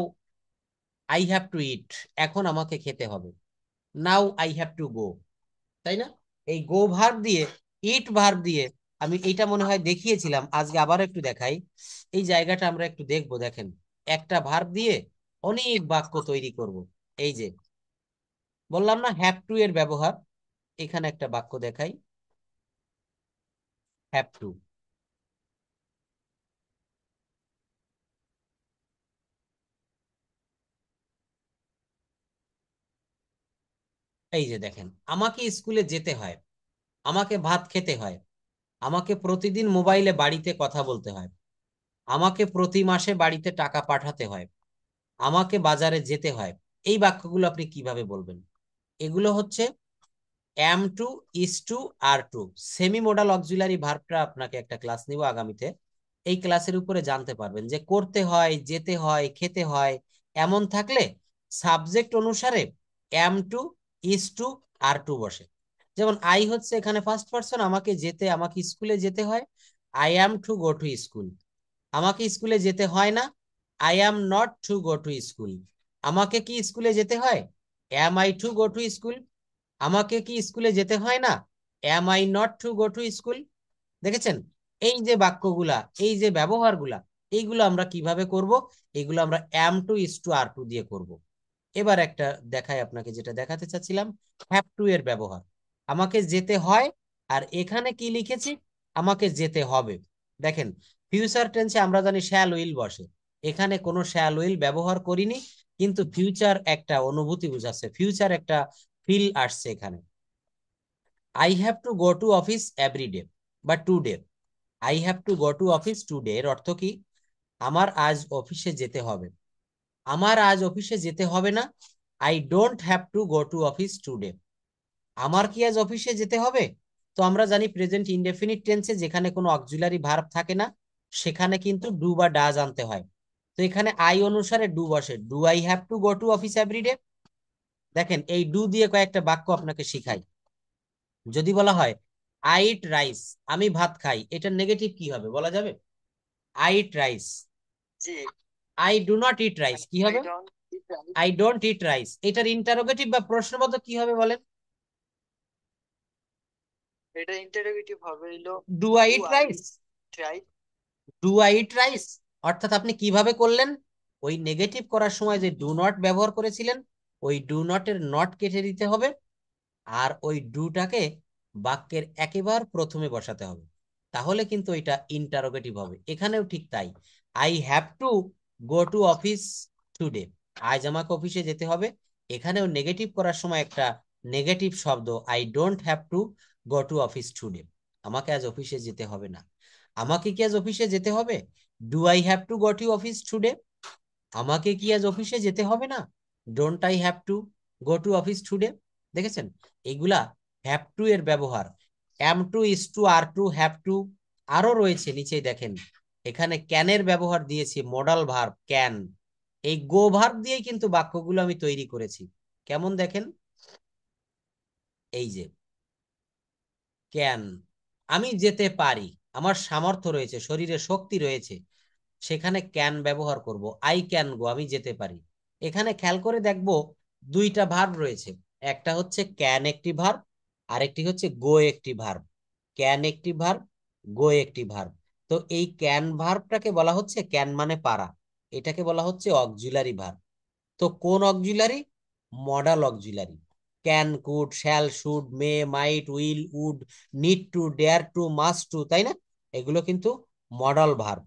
আই হ্যাভ টু ইট, এখন আমাকে খেতে হবে। নাও আই হ্যাভ টু গো, তাই না? এই গো ভার্ব দিয়ে, ইট ভার্ব দিয়ে, আমি এইটা মনে হয় দেখিয়েছিলাম, আজকে আবার একটু দেখাই। এই জায়গাটা আমরা একটু দেখবো। দেখেন, একটা ভার্ব দিয়ে অনেক বাক্য তৈরি করব। এই যে বললাম না হ্যাভ টু এর ব্যবহার, এখানে একটা বাক্য দেখাই, হ্যাভ টু। এই যে দেখেন, আমাকে স্কুলে যেতে হয়, আমাকে ভাত খেতে হয়, আমাকে প্রতিদিন মোবাইলে বাড়িতে কথা বলতে হয়, আমাকে প্রতি মাসে বাড়িতে টাকা পাঠাতে হয়, আমাকে বাজারে যেতে হয়। এই বাক্যগুলো আপনি কিভাবে বলবেন? এগুলো হচ্ছে M two, is to, are two. Semi modal auxiliary ভার্বটা আপনাকে একটা ক্লাস নিব আগামীতে, এই ক্লাসের উপরে জানতে পারবেন যে করতে হয়, যেতে হয়, খেতে হয়, এমন থাকলে সাবজেক্ট অনুসারে M two, is to, are two বসে। যেমন আই হচ্ছে এখানে ফার্স্ট পারসন, আমাকে যেতে, আমাকে স্কুলে যেতে হয়, I am two go to school. আমাকে স্কুলে যেতে হয় না, I am not to go to school. আমাকে কি স্কুলে যেতে হয়, am I two go to school. আমাকে কি স্কুলে যেতে হয় না, am I not to go to school. দেখেছেন? এই যে বাক্যগুলা, এই যে ব্যবহারগুলা, এইগুলো আমরা কিভাবে করব? এইগুলো আমরা অ্যাম to, is to, are two দিয়ে করব। এবার একটা দেখাই আপনাকে, যেটা দেখাতে চাচ্ছিলাম, হ্যাভ টু এর ব্যবহার। আমাকে যেতে হয়, আর এখানে কি লিখেছি, আমাকে যেতে হবে। দেখেন, ফিউচার টেন্সে আমরা জানি শ্যাল উইল বসে, এখানে কোনো শ্যাল উইল ব্যবহার করিনি, কিন্তু ফিউচার একটা অনুভূতি বুঝাচ্ছে, ফিউচার একটা ফিল আসছে এখানে। I have to go to office every day বা today. I have to go to office today এর অর্থ কি? আমার আজ অফিসে যেতে হবে। আমার আজ অফিসে যেতে হবে না, I don't have to go to office today. আমার কি আজ অফিসে যেতে হবে? তো আমরা জানি প্রেজেন্ট ইনডেফিনিট টেন্সে যেখানে কোনো অক্সিলারি ভার্ব থাকে না, সেখানে কিন্তু ডু বা ডাজ আনতে হয়। তো এখানে আই অনুসারে ডু বসে, do I have to go to office everyday. দেখেন, এই ডু দিয়ে কয়েকটা বাক্য আপনাকে শিখাই। যদি বলা হয় আই ইট রাইস, আমি ভাত খাই, এটার নেগেটিভ কি হবে বলা যাবে? I eat rice. G. I do not eat rice কি আই হবে? Don't eat rice. I don't eat rice. এটার ইন্টারোগেটিভ বা প্রশ্নবোধক কি হবে বলেন? এটা ইন্টারোগেটিভ হবে হইলো do I do it I rice. Try. Do I eat rice. অর্থাৎ আপনি কিভাবে করলেন? ওই নেগেটিভ করার সময় যে ডু নট ব্যবহার করেছিলেন, ওই ডু নট এর নট কেটে দিতে হবে, আর ওই ডুটাকে বাক্যের একেবারে প্রথমে বসাতে হবে, তাহলে কিন্তু এটা ইন্টারোগেটিভ হবে। এখানেও ঠিক তাই, I have to go to office today, আজ আমাকে অফিসে যেতে হবে। এখানেও নেগেটিভ করার সময় একটা নেগেটিভ শব্দ, I don't have to go to office today, আমাকে আজ অফিসে যেতে হবে না। আমাকে কি আজ অফিসে যেতে হবে? Do I have to go to office today. আমাকে কি আজ অফিসে যেতে হবে না, don't I have to go to office today. দেখেছেন? এইগুলা হ্যাভ টু এর ব্যবহার। Am to, is to, are to, have to, আরো রয়েছে নিচেই দেখেন, এখানে ক্যানের ব্যবহার দিয়েছি, মডাল ভার্ব ক্যান। এই গো ভার্ব দিয়েই কিন্তু বাক্যগুলো আমি তৈরি করেছি। কেমন দেখেন? এই যে ক্যান, আমি যেতে পারি, আমার সামর্থ্য রয়েছে, শরীরে শক্তি রয়েছে, সেখানে ক্যান ব্যবহার করব। আই ক্যান গো, আমি যেতে পারি। এখানে খেয়াল করে দেখব দুইটা ভার্ব রয়েছে, একটা হচ্ছে ক্যান একটি ভার্ব, আরেকটি হচ্ছে গো একটি ভার্ব। ক্যান একটি ভার্ব, গো একটি ভার্ব। তো এই ক্যান ভার্বটাকে বলা হচ্ছে, ক্যান মানে পারা, এটাকে বলা হচ্ছে অক্সিলারি ভার্ব। তো কোন auxiliary? Modal auxiliary. Can, could, shall, should, may, might, will, would, need to, dare to, must to, তাই না? এগুলো কিন্তু মডাল ভার্ব।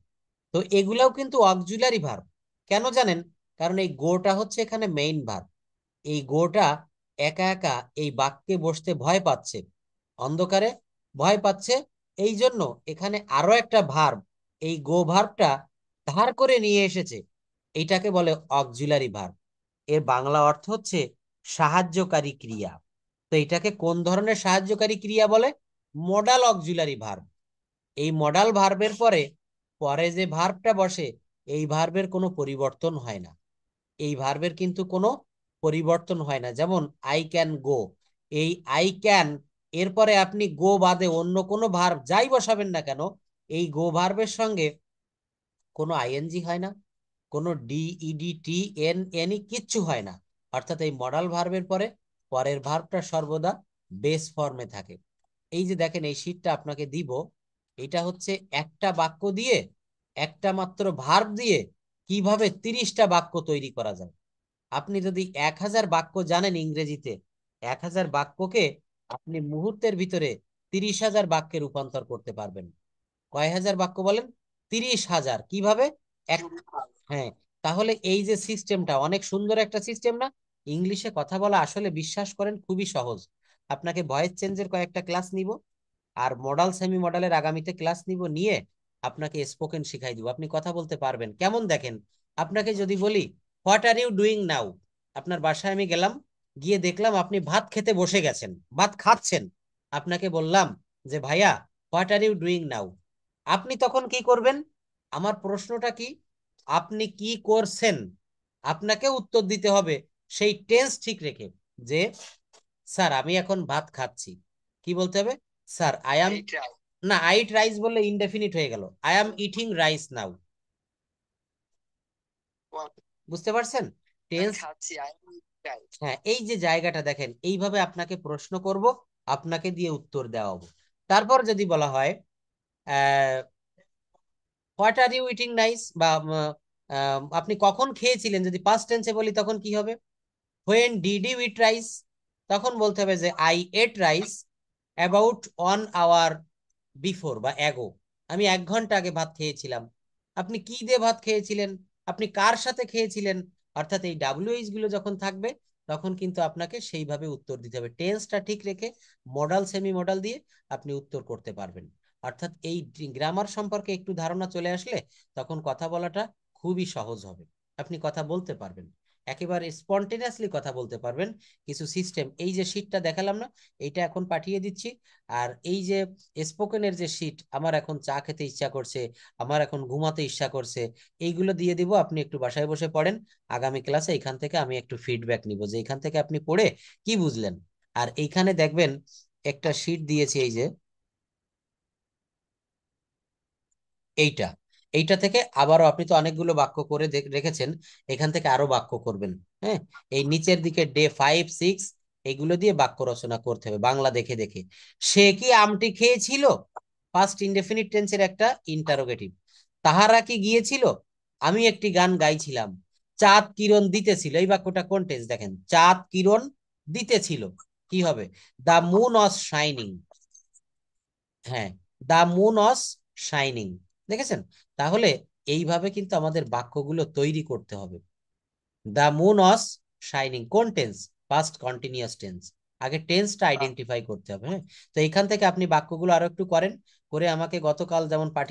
তো এগুলাও কিন্তু অক্সিলারি ভার্ব। কেন জানেন? কারণ এই গোটা হচ্ছে এখানে মেইন ভার্ব। এই গোটা একা একা এই বাক্যে বসতে ভয় পাচ্ছে, অন্ধকারে ভয় পাচ্ছে, এই জন্য এখানে আরো একটা ভার্ব, এই গো ভার্বটা ধার করে নিয়ে এসেছে, এইটাকে বলে অক্সিলারি ভার্ব। এর বাংলা অর্থ হচ্ছে সাহায্যকারী ক্রিয়া। তো এটাকে কোন ধরনের সাহায্যকারী ক্রিয়া বলে? Modal auxiliary verb. এই মডাল ভার্বের পরে পরে যে ভার্বটা বসে, এই ভার্বের কোনো পরিবর্তন হয় না। এই ভার্বের কিন্তু কোনো পরিবর্তন হয় না। যেমন আই ক্যান গো, এই আই ক্যান এরপরে আপনি গো বাদে অন্য কোনো ভার্ব যাই বসাবেন না কেন, এই গো ভার্বের সঙ্গে কোনো আইএনজি হয় না, কোনো ডি, ইডি, টি, এন, এনি কিচ্ছু হয় না। অর্থাৎ এই মডাল ভার্বের পরে পরের ভার্বটা সর্বদা বেস ফর্মে থাকে। এই যে দেখেন, এই শীটটা আপনাকে দিব, এটা হচ্ছে একটা বাক্য দিয়ে, একটা মাত্র ভার্ব দিয়ে কিভাবে 30টা বাক্য তৈরি করা যায়। আপনি যদি 1000 বাক্য জানেন ইংরেজিতে, 1000 বাক্যকে আপনি মুহূর্তের ভিতরে 30,000 বাক্যে রূপান্তর করতে পারবেন। কয় হাজার বাক্য বলেন? 30,000। কিভাবে? এক, হ্যাঁ। তাহলে এই যে সিস্টেমটা অনেক সুন্দর একটা সিস্টেম না? ইংলিশে কথা বলা আসলে বিশ্বাস করেন খুবই সহজ। আপনাকে ভয়েস চেঞ্জের কয়েকটা ক্লাস নিব, আর মডাল সেমি মডেলের আগামীতে ক্লাস নিব, নিয়ে আপনাকে স্পোকেন শিখাই দিব, আপনি কথা বলতে পারবেন। কেমন দেখেন? আপনাকে যদি বলি what are you doing now, আপনার বাসায় আমি গেলাম, গিয়ে দেখলাম আপনি ভাত খেতে বসে গেছেন, ভাত খাচ্ছেন। আপনাকে বললাম যে ভাইয়া, what are you doing now. আপনি তখন কি করবেন? আমার প্রশ্নটা কি, আপনি কি করছেন, আপনাকে উত্তর দিতে হবে সেই টেন্স ঠিক রেখে। যে স্যার আমি এখন ভাত খাচ্ছি, কি বলতে হবে? স্যার আই অ্যাম, এইটাই। না, আই ইট রাইস বললে ইনডেফিনিট হয়ে গেল, আই অ্যাম ইটিং রাইস নাও। বুঝতে পারছেন আমি টেন্স? খাচ্ছি, এইটাই। হ্যাঁ, এই যে জায়গাটা দেখেন, এইভাবে আপনাকে প্রশ্ন করব, আপনাকে দিয়ে উত্তর দেওয়া হবে। তারপর যদি বলা হয় what are you eating nice, বা আপনি কখন খেয়েছিলেন, যদি পাস্ট টেন্সে বলি তখন কি হবে? When did you eat rice? তখন বলতে হবে যে I ate rice about 1 hour before বা অ্যাগো। আমি 1 ঘন্টা আগে ভাত খেয়েছিলাম। আপনি কি দিয়ে ভাত খেয়েছিলেন, আপনি কার সাথে খেয়েছিলেন, অর্থাৎ এই ডাব্লিউএইচ গুলো যখন থাকবে, তখন কিন্তু আপনাকে সেইভাবে উত্তর দিতে হবে, টেন্সটা ঠিক রেখে মডাল সেমি মডাল দিয়ে আপনি উত্তর করতে পারবেন। অর্থাৎ এই গ্রামার সম্পর্কে একটু ধারণা চলে আসলে তখন কথা বলাটা খুবই সহজ হবে, আপনি কথা বলতে পারবেন, একেবারে স্পন্টেনিয়াসলি কথা বলতে পারবেন। কিছু সিস্টেম, এই যে শীটটা দেখালাম না, এইটা এখন পাঠিয়ে দিচ্ছি। আর এই যে স্পোকেনের যে শীট, আমার এখন চা খেতে ইচ্ছা করছে, আমার এখন ঘুমাতে ইচ্ছা করছে, এইগুলো দিয়ে দিব, আপনি একটু বাসায় বসে পড়েন। আগামী ক্লাসে এখান থেকে আমি একটু ফিডব্যাক নিব যে এখান থেকে আপনি পড়ে কি বুঝলেন। আর এইখানে দেখবেন একটা শীট দিয়েছি, এই যে এইটা, এইটা থেকে আবারও আপনি তো অনেকগুলো বাক্য করে রেখেছেন, এখান থেকে আরো বাক্য করবেন। হ্যাঁ, এই নিচের দিকে ডে 5, 6 এগুলো দিয়ে বাক্য রচনা করতে হবে বাংলা দেখে দেখে। সে কি আমটি খেয়েছিল, পাস্ট ইনডেফিনিট টেন্সের একটা ইন্টারোগেটিভ। তাহারা কি গিয়েছিল, আমি একটি গান গাইছিলাম। চাঁদ কিরণ দিতেছিল, এই বাক্যটা কোন টেন্স দেখেন, চাঁদ কিরণ দিতেছিল, কি হবে? The moon was shining. হ্যাঁ, দা মুন ওয়াজ শাইনিং, দেখেছেন? তাহলে এইভাবে কিন্তু আমাদের বাক্যগুলো তৈরি করতে হবে। দা মুন ওয়াজ শাইনিং কোন টেন্স? Past continuous tense. আগে টেন্সটা আইডেন্টিফাই করতে হবে। হ্যাঁ, তো এইখান থেকে আপনি বাক্যগুলো আরো একটু করেন, করে আমাকে গতকাল যেমন পাঠিয়ে